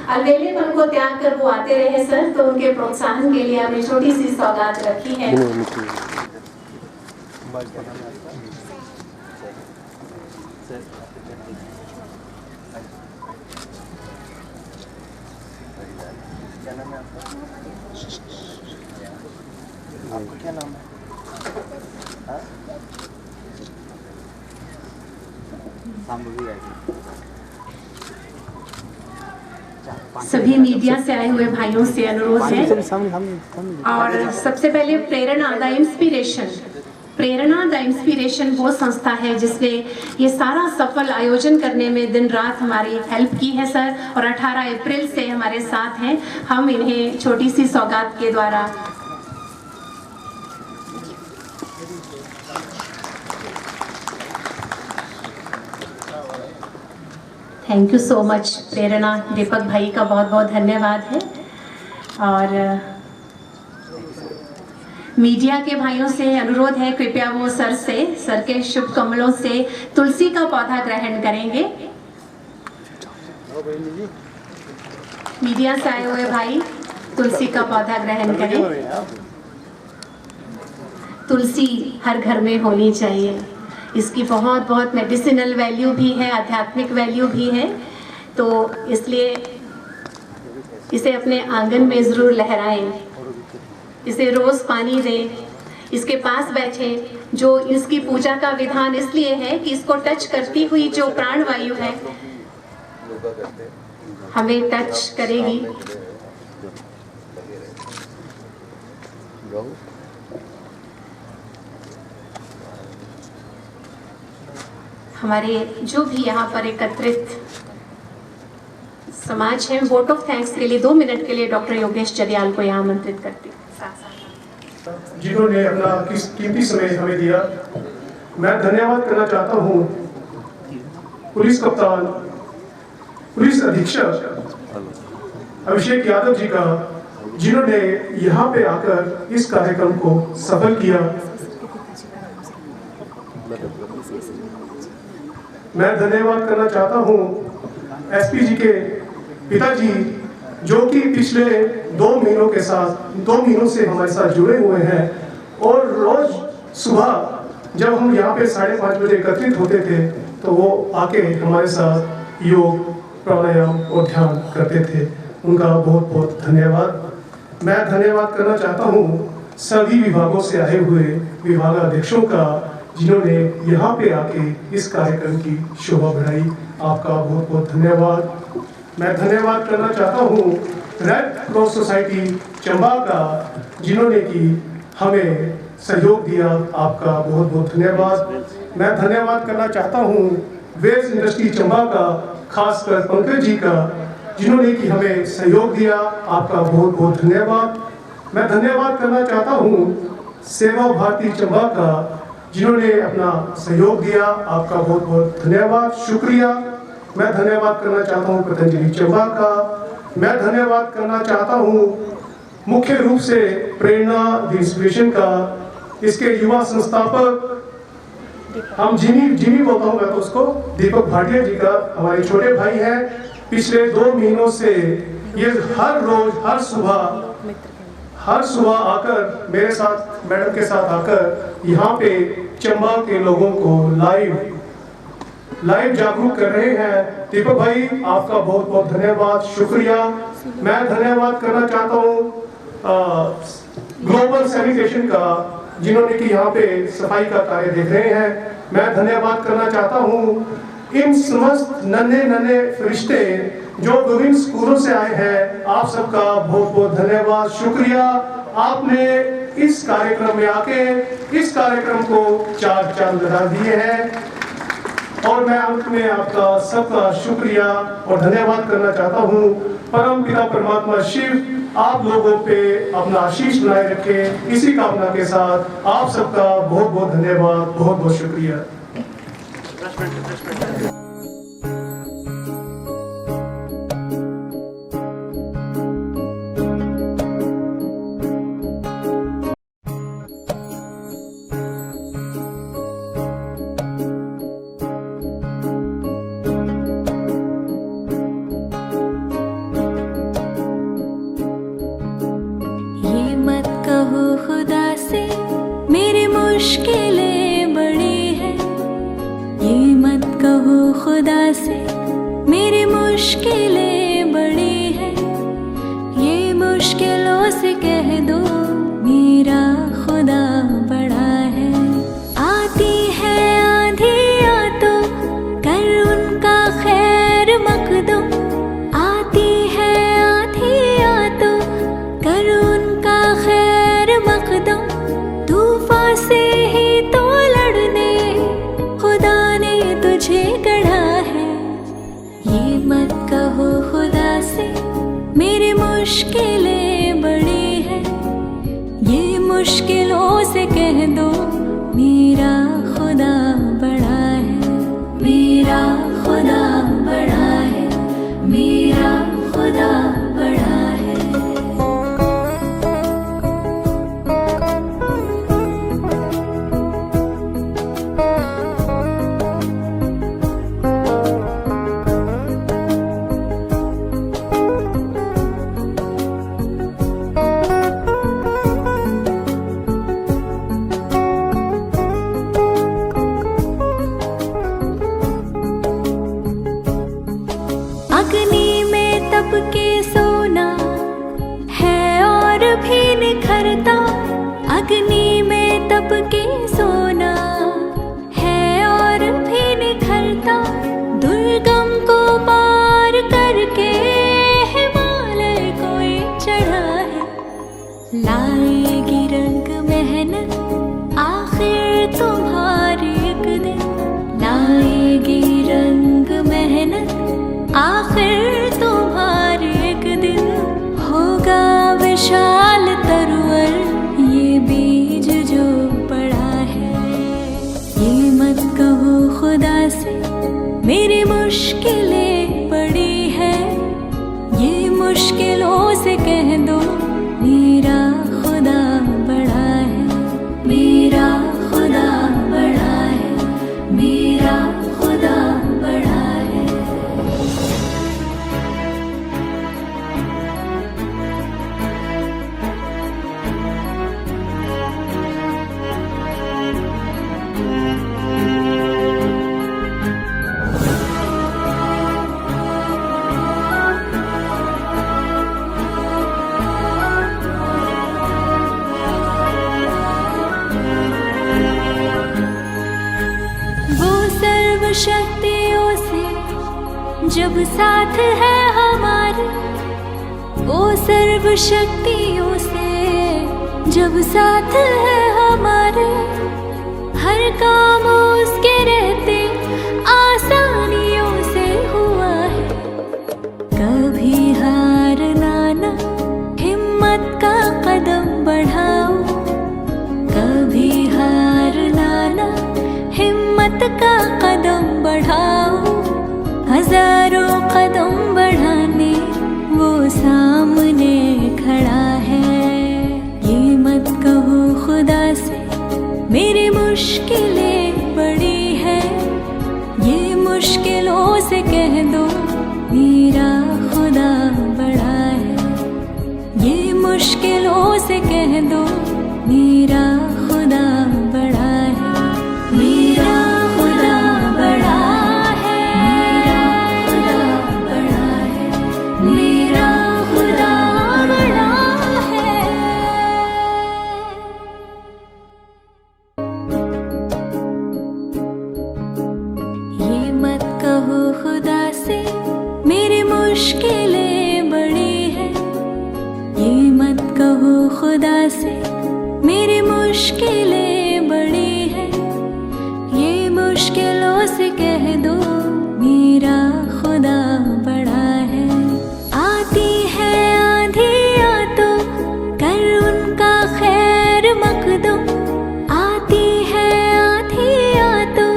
अलवेलेपन को त्याग कर वो आते रहे सर, तो उनके प्रोत्साहन के लिए हमने छोटी सी सौगात रखी है। आपका क्या नाम है? सभी मीडिया से आए हुए भाइयों से अनुरोध है और सबसे पहले प्रेरणा द इंस्पिरेशन वो संस्था है जिसने ये सारा सफल आयोजन करने में दिन रात हमारी हेल्प की है सर, और 18 अप्रैल से हमारे साथ हैं। हम इन्हें छोटी सी सौगात के द्वारा थैंक यू सो मच प्रेरणा, दीपक भाई का बहुत बहुत धन्यवाद है। और मीडिया के भाइयों से अनुरोध है, कृपया वो सर के शुभ कमलों से तुलसी का पौधा ग्रहण करेंगे। मीडिया से आए हुए भाई तुलसी का पौधा ग्रहण करें। तुलसी हर घर में होनी चाहिए, इसकी बहुत बहुत मेडिसिनल वैल्यू भी है, आध्यात्मिक वैल्यू भी है। तो इसलिए इसे अपने आंगन में ज़रूर लहराएं, इसे रोज़ पानी दें, इसके पास बैठें। जो इसकी पूजा का विधान इसलिए है कि इसको टच करती हुई जो प्राणवायु है हमें टच करेगी। हमारे जो भी यहाँ पर एकत्रित समाज है, वोट ऑफ थैंक्स के लिए 2 मिनट के लिए डॉक्टर योगेश जरियाल को यहाँ आमंत्रित करती हूँ, जिन्होंने अपना कीमती समय हमें दिया। मैं धन्यवाद करना चाहता हूँ पुलिस कप्तान, पुलिस अधीक्षक अभिषेक यादव जी का, जिन्होंने यहाँ पे आकर इस कार्यक्रम को सफल किया। मैं धन्यवाद करना चाहता हूँ एसपी जी के पिताजी, जो कि पिछले 2 महीनों से हमारे साथ जुड़े हुए हैं और रोज सुबह जब हम यहाँ पे 5:30 बजे एकत्रित होते थे तो वो आके हमारे साथ योग, प्राणायाम और ध्यान करते थे। उनका बहुत बहुत धन्यवाद। मैं धन्यवाद करना चाहता हूँ सभी विभागों से आए हुए विभागाध्यक्षों का, जिन्होंने यहाँ पे आके इस कार्यक्रम की शोभा बढ़ाई। आपका बहुत बहुत धन्यवाद। मैं धन्यवाद करना चाहता हूँ रेड क्रॉस सोसाइटी चंबा का, जिन्होंने कि हमें सहयोग दिया। आपका बहुत बहुत धन्यवाद। मैं धन्यवाद करना चाहता हूँ वेल्स इंडस्ट्री चंबा का, खासकर पंकज जी का, जिन्होंने कि हमें सहयोग दिया। आपका बहुत बहुत धन्यवाद। मैं धन्यवाद करना चाहता हूँ सेवा भारती चंबा का, जिन्होंने अपना सहयोग दिया। आपका बहुत बहुत धन्यवाद, शुक्रिया। मैं धन्यवाद करना चाहता हूँ पतंजलि चंबा का। मैं धन्यवाद करना चाहता हूँ मुख्य रूप से प्रेरणा द इंस्पिरेशन का, इसके युवा संस्थापक, हम जिमी बोलता हूँ मैं तो उसको, दीपक भाटिया जी का, हमारे छोटे भाई हैं। पिछले 2 महीनों से ये हर रोज हर सुबह आकर मेरे साथ, मैडम के साथ आकर यहाँ पे चंबा के लोगों को लाइव जागरूक कर रहे हैं। दीपक भाई, आपका बहुत बहुत धन्यवाद, शुक्रिया। मैं धन्यवाद करना चाहता हूँ ग्लोबल सैनिटेशन का, जिन्होंने कि यहाँ पे सफाई का कार्य देख रहे हैं। मैं धन्यवाद करना चाहता हूँ इन समस्त नन्हे फरिश्ते जो विभिन्न स्कूलों से आए हैं। आप सबका बहुत बहुत धन्यवाद, शुक्रिया। आपने इस कार्यक्रम में आके इस कार्यक्रम को 4 चांद लगा दिए हैं और मैं अंत में आपका सबका शुक्रिया और धन्यवाद करना चाहता हूँ। परम पिता परमात्मा शिव आप लोगों पे अपना आशीष बनाए रखे। इसी कामना के साथ आप सबका बहुत बहुत धन्यवाद, बहुत बहुत शुक्रिया। ये मत कहो खुदा से मेरी मुश्किलें बड़ी हैं, ये मत कहो खुदा से मेरी मुश्किलें बड़ी हैं, ये मुश्किलों से कह दो मेरा खुदा बड़ा है। आती है आंधियाँ तो कर उनका खैर मकदम, आती है आंधियाँ तो कर उनका खैर मकदम, तूफान से ही तो लड़ने खुदा ने तुझे गढ़ा है। ये मत कहो खुदा से मेरी मुश्किलें बड़ी हैं, ये मुश्किलों से कह दो मेरा खुदा बड़ा है, मेरा खुदा बड़ा है, मेरा खुदा बड़ा है। अग्नि में तप के सोना है और भी निखरता, अग्नि में तप के सोना है और भी निखरता, दुर्गम को पार करके हिमालय कोई चढ़ा है, लाएगी रंग मेहनत आखिर तुम्हारे एक दिन होगा विशाल तरुवर ये बीज जो पड़ा है। ये मत कहो खुदा से मेरी मुश्किलें बड़ी है, ये मुश्किलों से कह दो मेरा खुदा बड़ा है, मेरा खुदा बड़ा है, मेरा खुदा बड़ा है। शक्तियों से जब साथ है हमारे, वो सर्व शक्तियों से जब साथ है हमारे, हर काम उसके रहते आसानियों से हुआ है। कभी हारना ना, हिम्मत का कदम बढ़ाओ, कभी हारना ना, हिम्मत का कदम बढ़ाओ। हजारों कदम बढ़ाने वो सामने खड़ा है। ये मत कहो खुदा से मेरी मुश्किलें बड़ी है, ये मुश्किलों से कह दो मेरा खुदा बड़ा है। ये मुश्किलों से कह दो मेरा खुदा बड़ा है, मेरा खुदा बड़ा है, मेरा खुदा बड़ा है, मेरा खुदा बड़ा है। ये मत कहो खुदा से मेरी मुश्किलें बड़ी है, ये मत कहो खुदा से मेरी मुश्किलें बड़ी है। ये मुश्किलों से कह दो मेरा खुदा बड़ा है। आती है आंधियाँ तो कर उनका खैर मकदम, आती है आंधियाँ तो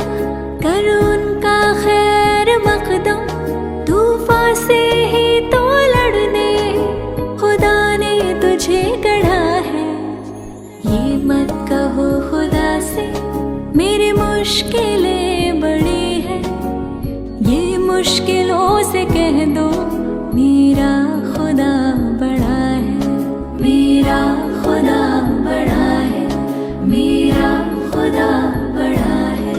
कर उनका खैर मकदम। तूफान से ही तो लड़ने खुदा ने तुझे गढ़ा है। ये मत कहो खुदा से मेरी मुश्किलें बड़ी है, ये मुश्किलों से कह दो मेरा खुदा बड़ा है, मेरा खुदा बड़ा है, मेरा खुदा बड़ा है।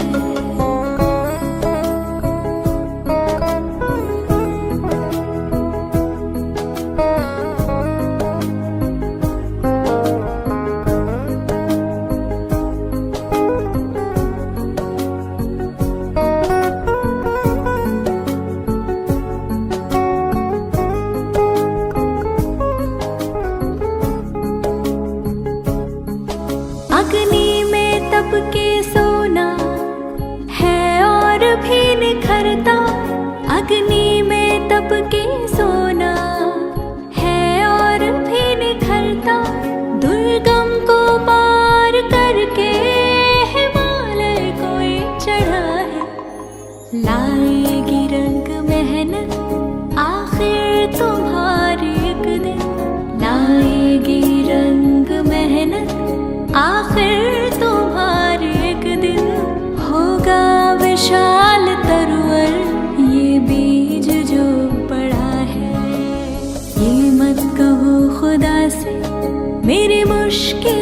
अग्नि में तप के सोना है और भी निखरता, अग्नि में तप के सोना है और भी निखरता। दुर्गम को पार करके हिमालय कोई चढ़ा है। लाएगी रंग मेहनत आखिर तुम्हारी एक दिन, लाएगी रंग मेहनत आखिर तुम्हारे एक दिन होगा विशाल तरुवर ये बीज जो पड़ा है। ये मत कहो खुदा से मेरी मुश्किल